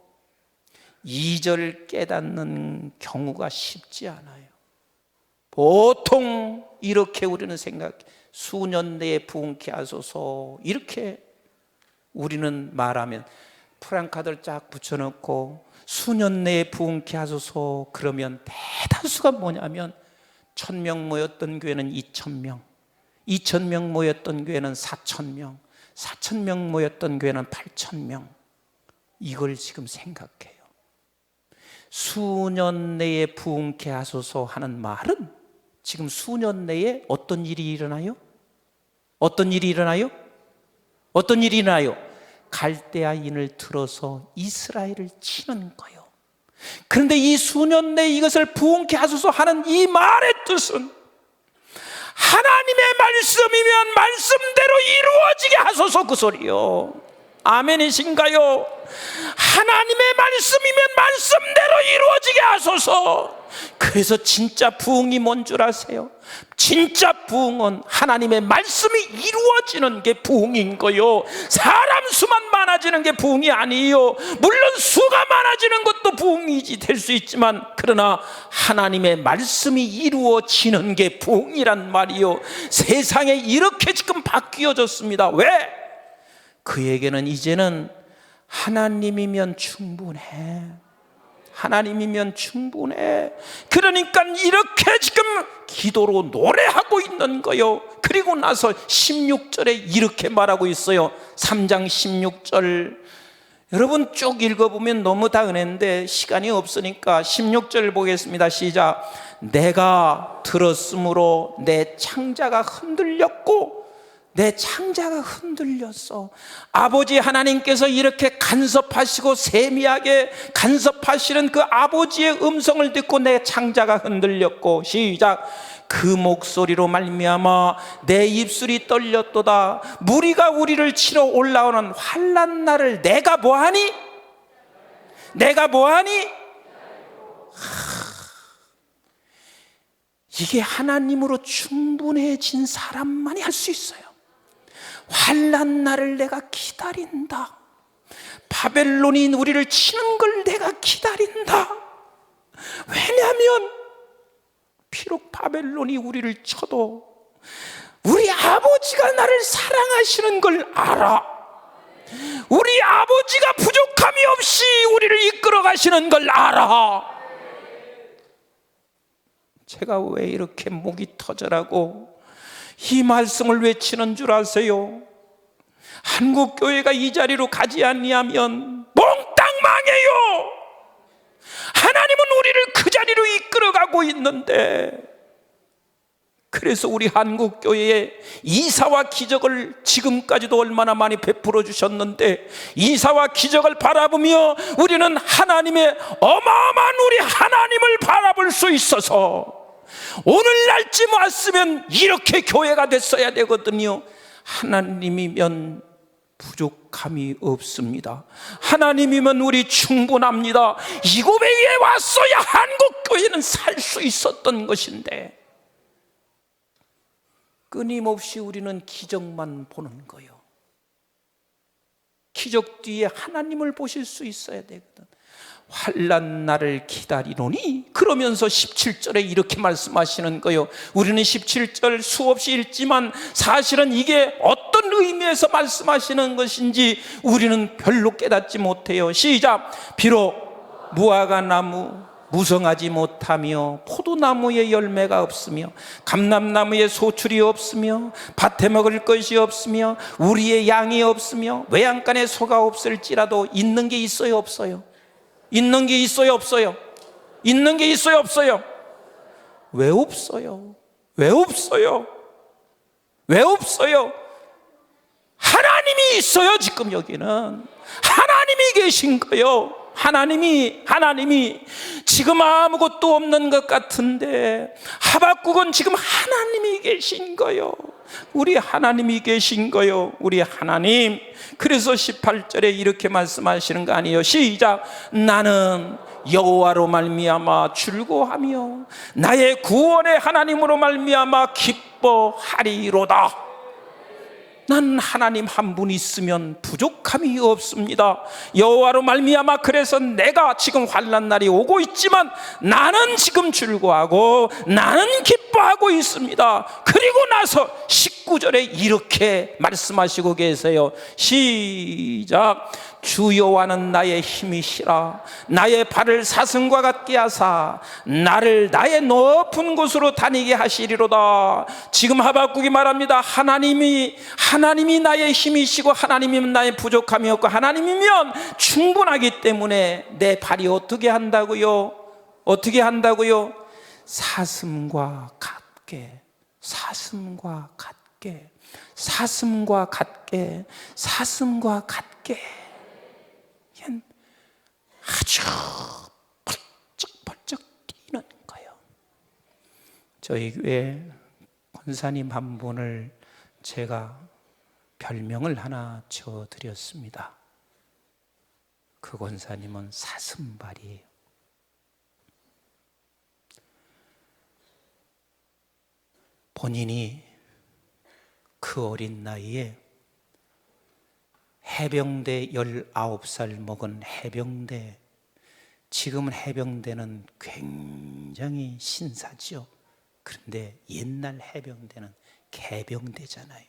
2절 깨닫는 경우가 쉽지 않아요. 보통 이렇게 우리는 생각해. 수년 내에 부응케 하소서 이렇게 우리는 말하면 프랑카드를 쫙 붙여놓고 수년 내에 부응케 하소서 그러면 대다수가 뭐냐면 1000명 모였던 교회는 2000명, 2000명 모였던 교회는 4000명, 4000명 모였던 교회는 8000명. 이걸 지금 생각해요. 수년 내에 부응케 하소서 하는 말은 지금 수년 내에 어떤 일이 일어나요? 어떤 일이 일어나요? 갈대아인을 들어서 이스라엘을 치는 거예요. 그런데 이 수년 내에 이것을 부응케 하소서 하는 이 말의 뜻은 하나님의 말씀이면 말씀대로 이루어지게 하소서 그 소리요. 아멘이신가요? 하나님의 말씀이면 말씀대로 이루어지게 하소서. 그래서 진짜 부흥이 뭔 줄 아세요? 진짜 부흥은 하나님의 말씀이 이루어지는 게 부흥인 거요. 사람 수만 많아지는 게 부흥이 아니에요. 물론 수가 많아지는 것도 부흥이지 될 수 있지만, 그러나 하나님의 말씀이 이루어지는 게 부흥이란 말이요. 세상에 이렇게 지금 바뀌어졌습니다. 왜? 그에게는 이제는 하나님이면 충분해. 하나님이면 충분해. 그러니까 이렇게 지금 기도로 노래하고 있는 거요. 그리고 나서 16절에 이렇게 말하고 있어요. 3장 16절 여러분 쭉 읽어보면 너무 다 은혜인데 시간이 없으니까 16절 보겠습니다. 시작. 내가 들었으므로 내 창자가 흔들렸고 내 창자가 흔들렸어. 아버지 하나님께서 이렇게 간섭하시고 세미하게 간섭하시는 그 아버지의 음성을 듣고 내 창자가 흔들렸고, 시작. 그 목소리로 말미암아 내 입술이 떨렸도다. 무리가 우리를 치러 올라오는 환난 날을 내가 뭐하니? 내가 뭐하니? 이게 하나님으로 충분해진 사람만이 할 수 있어요. 환난 날을 내가 기다린다. 바벨론이 우리를 치는 걸 내가 기다린다. 왜냐하면 비록 바벨론이 우리를 쳐도 우리 아버지가 나를 사랑하시는 걸 알아. 우리 아버지가 부족함이 없이 우리를 이끌어 가시는 걸 알아. 제가 왜 이렇게 목이 터져라고 이 말씀을 외치는 줄 아세요? 한국교회가 이 자리로 가지 아니하면 몽땅 망해요. 하나님은 우리를 그 자리로 이끌어가고 있는데, 그래서 우리 한국교회에 이사와 기적을 지금까지도 얼마나 많이 베풀어 주셨는데, 이사와 기적을 바라보며 우리는 하나님의 어마어마한 우리 하나님을 바라볼 수 있어서 오늘날쯤 왔으면 이렇게 교회가 됐어야 되거든요. 하나님이면 부족함이 없습니다. 하나님이면 우리 충분합니다. 이 고백에 왔어야 한국교회는 살 수 있었던 것인데, 끊임없이 우리는 기적만 보는 거예요. 기적 뒤에 하나님을 보실 수 있어야 되거든. 환난 날을 기다리노니, 그러면서 17절에 이렇게 말씀하시는 거예요. 우리는 17절 수없이 읽지만 사실은 이게 어떤 의미에서 말씀하시는 것인지 우리는 별로 깨닫지 못해요. 시작. 비록 무화과 나무 무성하지 못하며 포도나무에 열매가 없으며 감람나무에 소출이 없으며 밭에 먹을 것이 없으며 우리의 양이 없으며 외양간에 소가 없을지라도 있는 게 있어요, 없어요? 있는 게 있어요, 없어요? 있는 게 있어요, 없어요? 왜 없어요? 왜 없어요? 왜 없어요? 하나님이 있어요. 지금 여기는 하나님이 계신 거예요. 하나님이 지금 아무것도 없는 것 같은데 하박국은 지금 하나님이 계신 거예요. 우리 하나님이 계신 거예요. 우리 하나님. 그래서 18절에 이렇게 말씀하시는 거 아니에요? 시작. 나는 여호와로 말미암아 즐거워하며 나의 구원의 하나님으로 말미암아 기뻐하리로다. 난 하나님 한 분 있으면 부족함이 없습니다. 여호와로 말미암아 그래서 내가 지금 환난 날이 오고 있지만 나는 지금 즐거워하고 나는 기뻐하고 있습니다. 그리고 나서 19절에 이렇게 말씀하시고 계세요. 시작. 주 여호와는 나의 힘이시라. 나의 발을 사슴과 같게 하사 나를 나의 높은 곳으로 다니게 하시리로다. 지금 하박국이 말합니다. 하나님이 나의 힘이시고 하나님이면 나의 부족함이 없고 하나님이면 충분하기 때문에 내 발이 어떻게 한다고요? 어떻게 한다고요? 사슴과 같게, 사슴과 같게, 사슴과 같게, 사슴과 같게. 아주 펄쩍펄쩍 뛰는 거예요. 저희 교회 권사님 한 분을 제가 별명을 하나 지어드렸습니다. 그 권사님은 사슴발이에요. 본인이 그 어린 나이에 해병대 19살 먹은 해병대, 지금은 해병대는 굉장히 신사지요. 그런데 옛날 해병대는 개병대잖아요.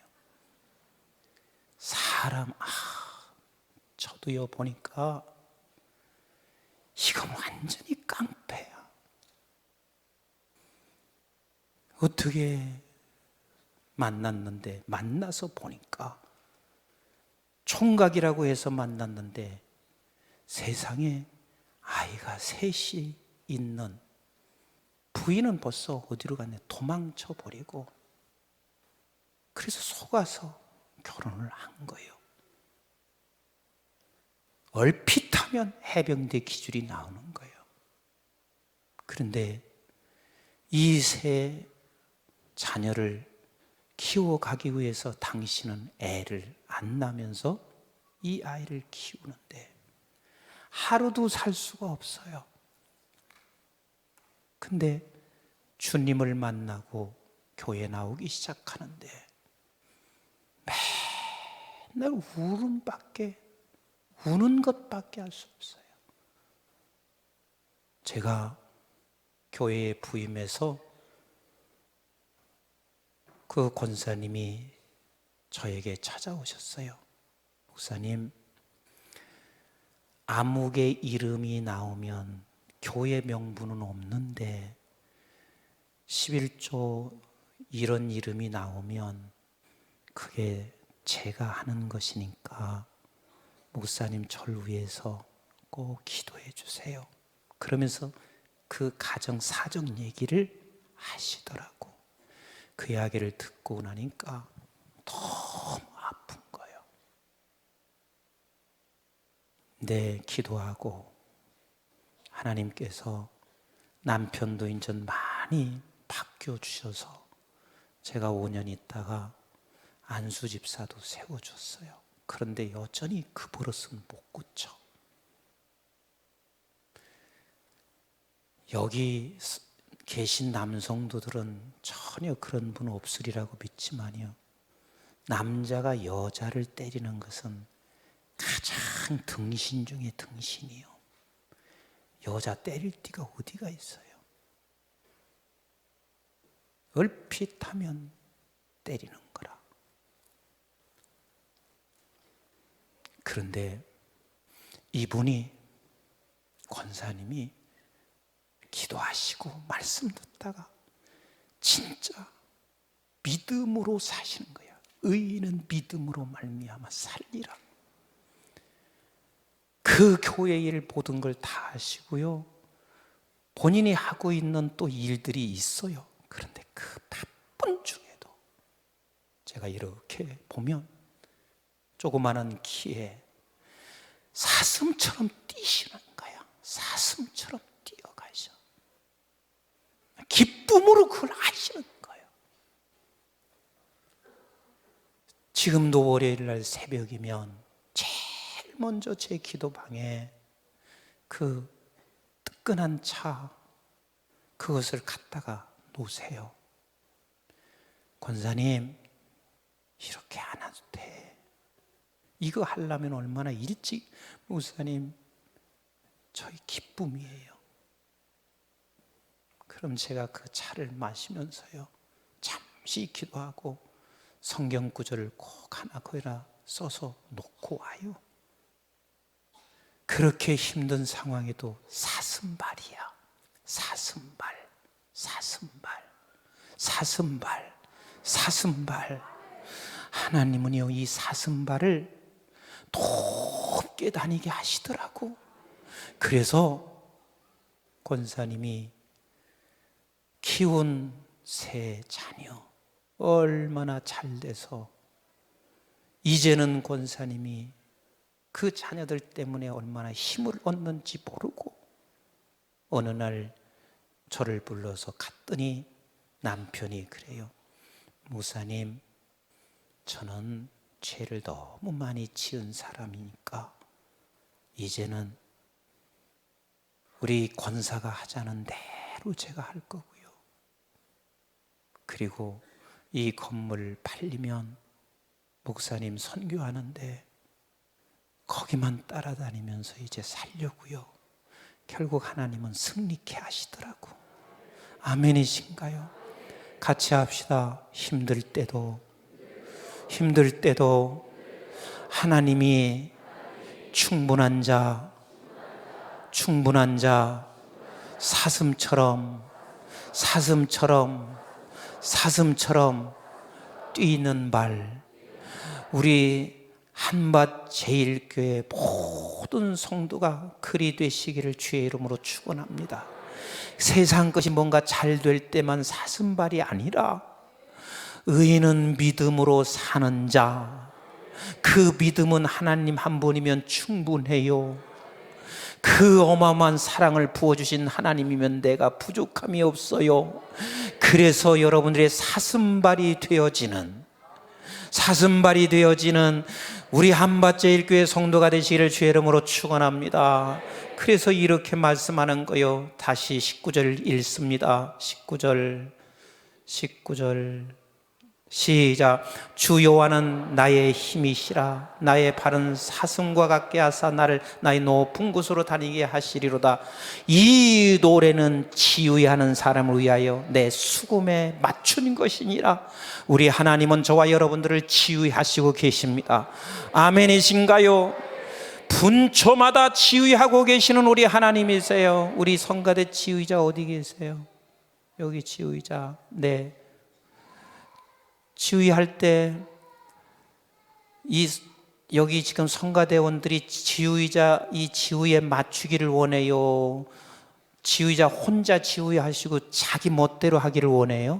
사람, 저도요 보니까 이건 완전히 깡패야. 어떻게 만났는데, 만나서 보니까 총각이라고 해서 만났는데 세상에 아이가 셋이 있는, 부인은 벌써 어디로 갔네, 도망쳐 버리고, 그래서 속아서 결혼을 한 거예요. 얼핏 하면 해병대 기줄이 나오는 거예요. 그런데 이 세 자녀를 키워가기 위해서 당신은 애를 안 낳으면서 이 아이를 키우는데 하루도 살 수가 없어요. 근데 주님을 만나고 교회 나오기 시작하는데 맨날 우는 것밖에 할 수 없어요. 제가 교회에 부임해서 그 권사님이 저에게 찾아오셨어요. 목사님, 아무개 이름이 나오면 교회 명부는 없는데 11조 이런 이름이 나오면 그게 제가 하는 것이니까 목사님 저를 위해서 꼭 기도해 주세요. 그러면서 그 가정 사정 얘기를 하시더라고. 그 이야기를 듣고 나니까 너무 아픈 거예요. 네, 기도하고 하나님께서 남편도 이제 많이 바뀌어주셔서 제가 5년 있다가 안수 집사도 세워줬어요. 그런데 여전히 그 버릇은 못 고쳐. 여기 계신 남성도들은 전혀 그런 분 없으리라고 믿지만요, 남자가 여자를 때리는 것은 가장 등신 중에 등신이요. 여자 때릴 띠가 어디가 있어요? 얼핏 하면 때리는 거라. 그런데 이분이, 권사님이 기도하시고 말씀 듣다가 진짜 믿음으로 사시는 거야. 의인은 믿음으로 말미암아 살리라. 그 교회 일 모든 걸 다 하시고요, 본인이 하고 있는 또 일들이 있어요. 그런데 그 바쁜 중에도 제가 이렇게 보면 조그마한 키에 사슴처럼 뛰시는 거야. 사슴처럼 뛰어가셔. 기쁨으로 그걸 하시는 거예요. 지금도 월요일 날 새벽이면 제일 먼저 제 기도방에 그 뜨끈한 차, 그것을 갖다가 놓으세요. 권사님, 이렇게 안 해도 돼. 이거 하려면 얼마나 일찍. 목사님, 저희 기쁨이에요. 그럼 제가 그 차를 마시면서요, 잠시 기도하고 성경 구절을 꼭 하나 거기다 써서 놓고 와요. 그렇게 힘든 상황에도 사슴발이야. 사슴발, 사슴발, 사슴발, 사슴발. 하나님은요, 이 사슴발을 높게 다니게 하시더라고. 그래서 권사님이 키운 세 자녀 얼마나 잘 돼서 이제는 권사님이 그 자녀들 때문에 얼마나 힘을 얻는지 모르고 어느 날 저를 불러서 갔더니 남편이 그래요. 목사님, 저는 죄를 너무 많이 지은 사람이니까 이제는 우리 권사가 하자는 대로 제가 할 거고요. 그리고 이 건물 팔리면 목사님 선교하는데 거기만 따라다니면서 이제 살려고요. 결국 하나님은 승리케 하시더라고. 아멘이신가요? 같이 합시다. 힘들 때도 하나님이 충분한 자 사슴처럼 뛰는 발, 우리 한밭 제일교회 모든 성도가 그리 되시기를 주의 이름으로 축원합니다. 세상 것이 뭔가 잘 될 때만 사슴발이 아니라 의인은 믿음으로 사는 자, 그 믿음은 하나님 한 분이면 충분해요. 그 어마어마한 사랑을 부어주신 하나님이면 내가 부족함이 없어요. 그래서 여러분들의 사슴발이 되어지는 우리 한밭제일교회 성도가 되시기를 주의 이름으로 축원합니다. 그래서 이렇게 말씀하는 거요. 다시 19절 읽습니다. 19절 시작. 주 여호와는 나의 힘이시라. 나의 발은 사슴과 같게 하사 나를 나의 높은 곳으로 다니게 하시리로다. 이 노래는 지휘하는 사람을 위하여 내 수금에 맞춘 것이니라. 우리 하나님은 저와 여러분들을 지휘하시고 계십니다. 아멘이신가요? 분초마다 지휘하고 계시는 우리 하나님이세요. 우리 성가대 지휘자 어디 계세요? 여기 지휘자. 네. 지휘할 때 여기 지금 성가대원들이 이 지휘에 맞추기를 원해요? 지휘자 혼자 지휘하시고 자기 멋대로 하기를 원해요?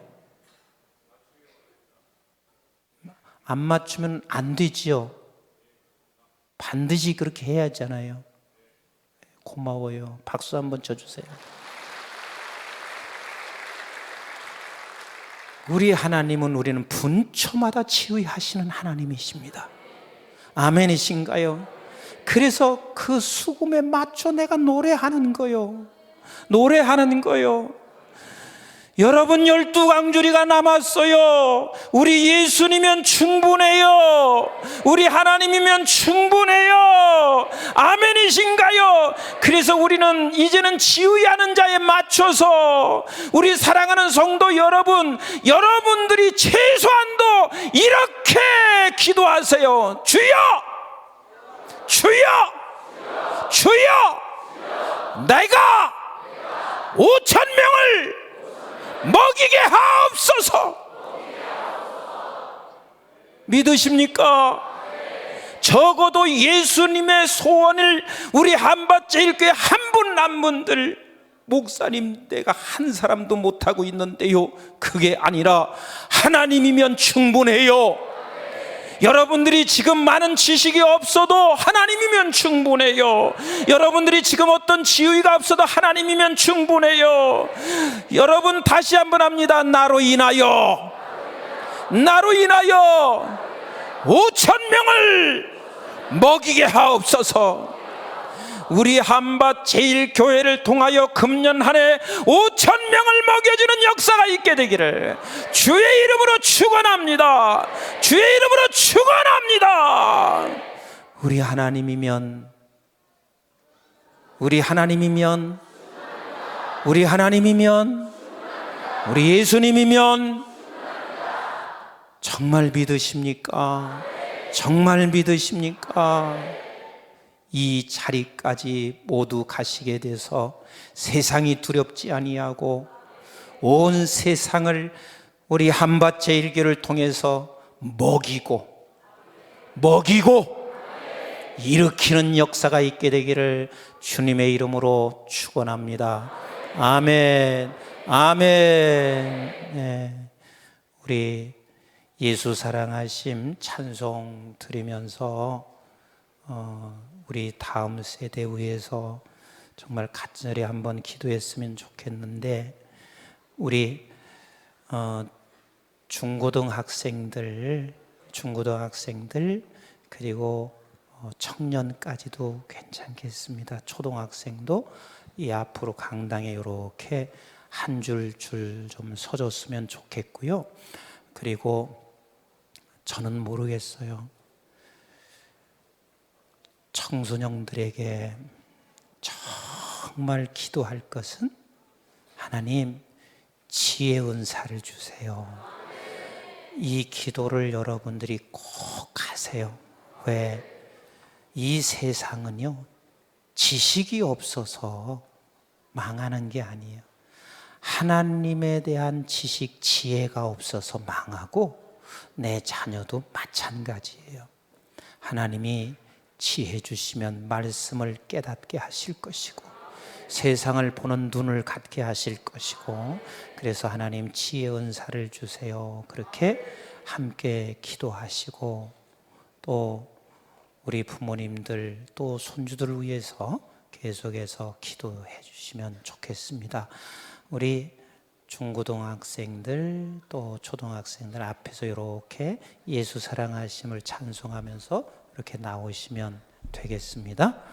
안 맞추면 안 되지요. 반드시 그렇게 해야 하잖아요. 고마워요. 박수 한번 쳐주세요. 우리 하나님은 우리는 분초마다 지휘하시는 하나님이십니다. 아멘이신가요? 그래서 그 수금에 맞춰 내가 노래하는 거요. 여러분 12강주리가 남았어요. 우리 예수님이면 충분해요. 우리 하나님이면 충분해요. 아멘이신가요? 그래서 우리는 이제는 지휘하는 자에 맞춰서 우리 사랑하는 성도 여러분들이 최소한도 이렇게 기도하세요. 주여 내가 5,000명을 먹이게 하옵소서. 믿으십니까? 적어도 예수님의 소원을 우리 한밭제일교회 한 분 한 분들, 목사님 내가 한 사람도 못하고 있는데요, 그게 아니라 하나님이면 충분해요. 여러분들이 지금 많은 지식이 없어도 하나님이면 충분해요. 여러분들이 지금 어떤 지위가 없어도 하나님이면 충분해요. 여러분 다시 한번 합니다. 나로 인하여 5,000명을 먹이게 하옵소서. 우리 한밭 제일교회를 통하여 금년 한 해 5,000명을 먹여주는 역사가 있게 되기를 주의 이름으로 축원합니다. 우리 하나님이면 우리 예수님이면 정말 믿으십니까? 이 자리까지 모두 가시게 돼서 세상이 두렵지 아니하고 온 세상을 우리 한밭제일교회를 통해서 먹이고 일으키는 역사가 있게 되기를 주님의 이름으로 축원합니다. 아멘. 네. 우리 예수 사랑하심 찬송 드리면서 우리 다음 세대 위해서 정말 간절히 한번 기도했으면 좋겠는데, 우리 중고등학생들 중고등학생들 그리고 청년까지도 괜찮겠습니다. 초등학생도 이 앞으로 강당에 이렇게 한 줄 좀 서줬으면 좋겠고요. 그리고 저는 모르겠어요. 청소년들에게 정말 기도할 것은 하나님 지혜 은사를 주세요. 이 기도를 여러분들이 꼭 하세요. 왜? 이 세상은요, 지식이 없어서 망하는 게 아니에요. 하나님에 대한 지식, 지혜가 없어서 망하고 내 자녀도 마찬가지예요. 하나님이 지혜 주시면 말씀을 깨닫게 하실 것이고 세상을 보는 눈을 갖게 하실 것이고, 그래서 하나님 지혜 은사를 주세요. 그렇게 함께 기도하시고, 또 우리 부모님들 또 손주들을 위해서 계속해서 기도해 주시면 좋겠습니다. 우리 중고등학생들 또 초등학생들 앞에서 이렇게 예수 사랑하심을 찬송하면서 이렇게 나오시면 되겠습니다.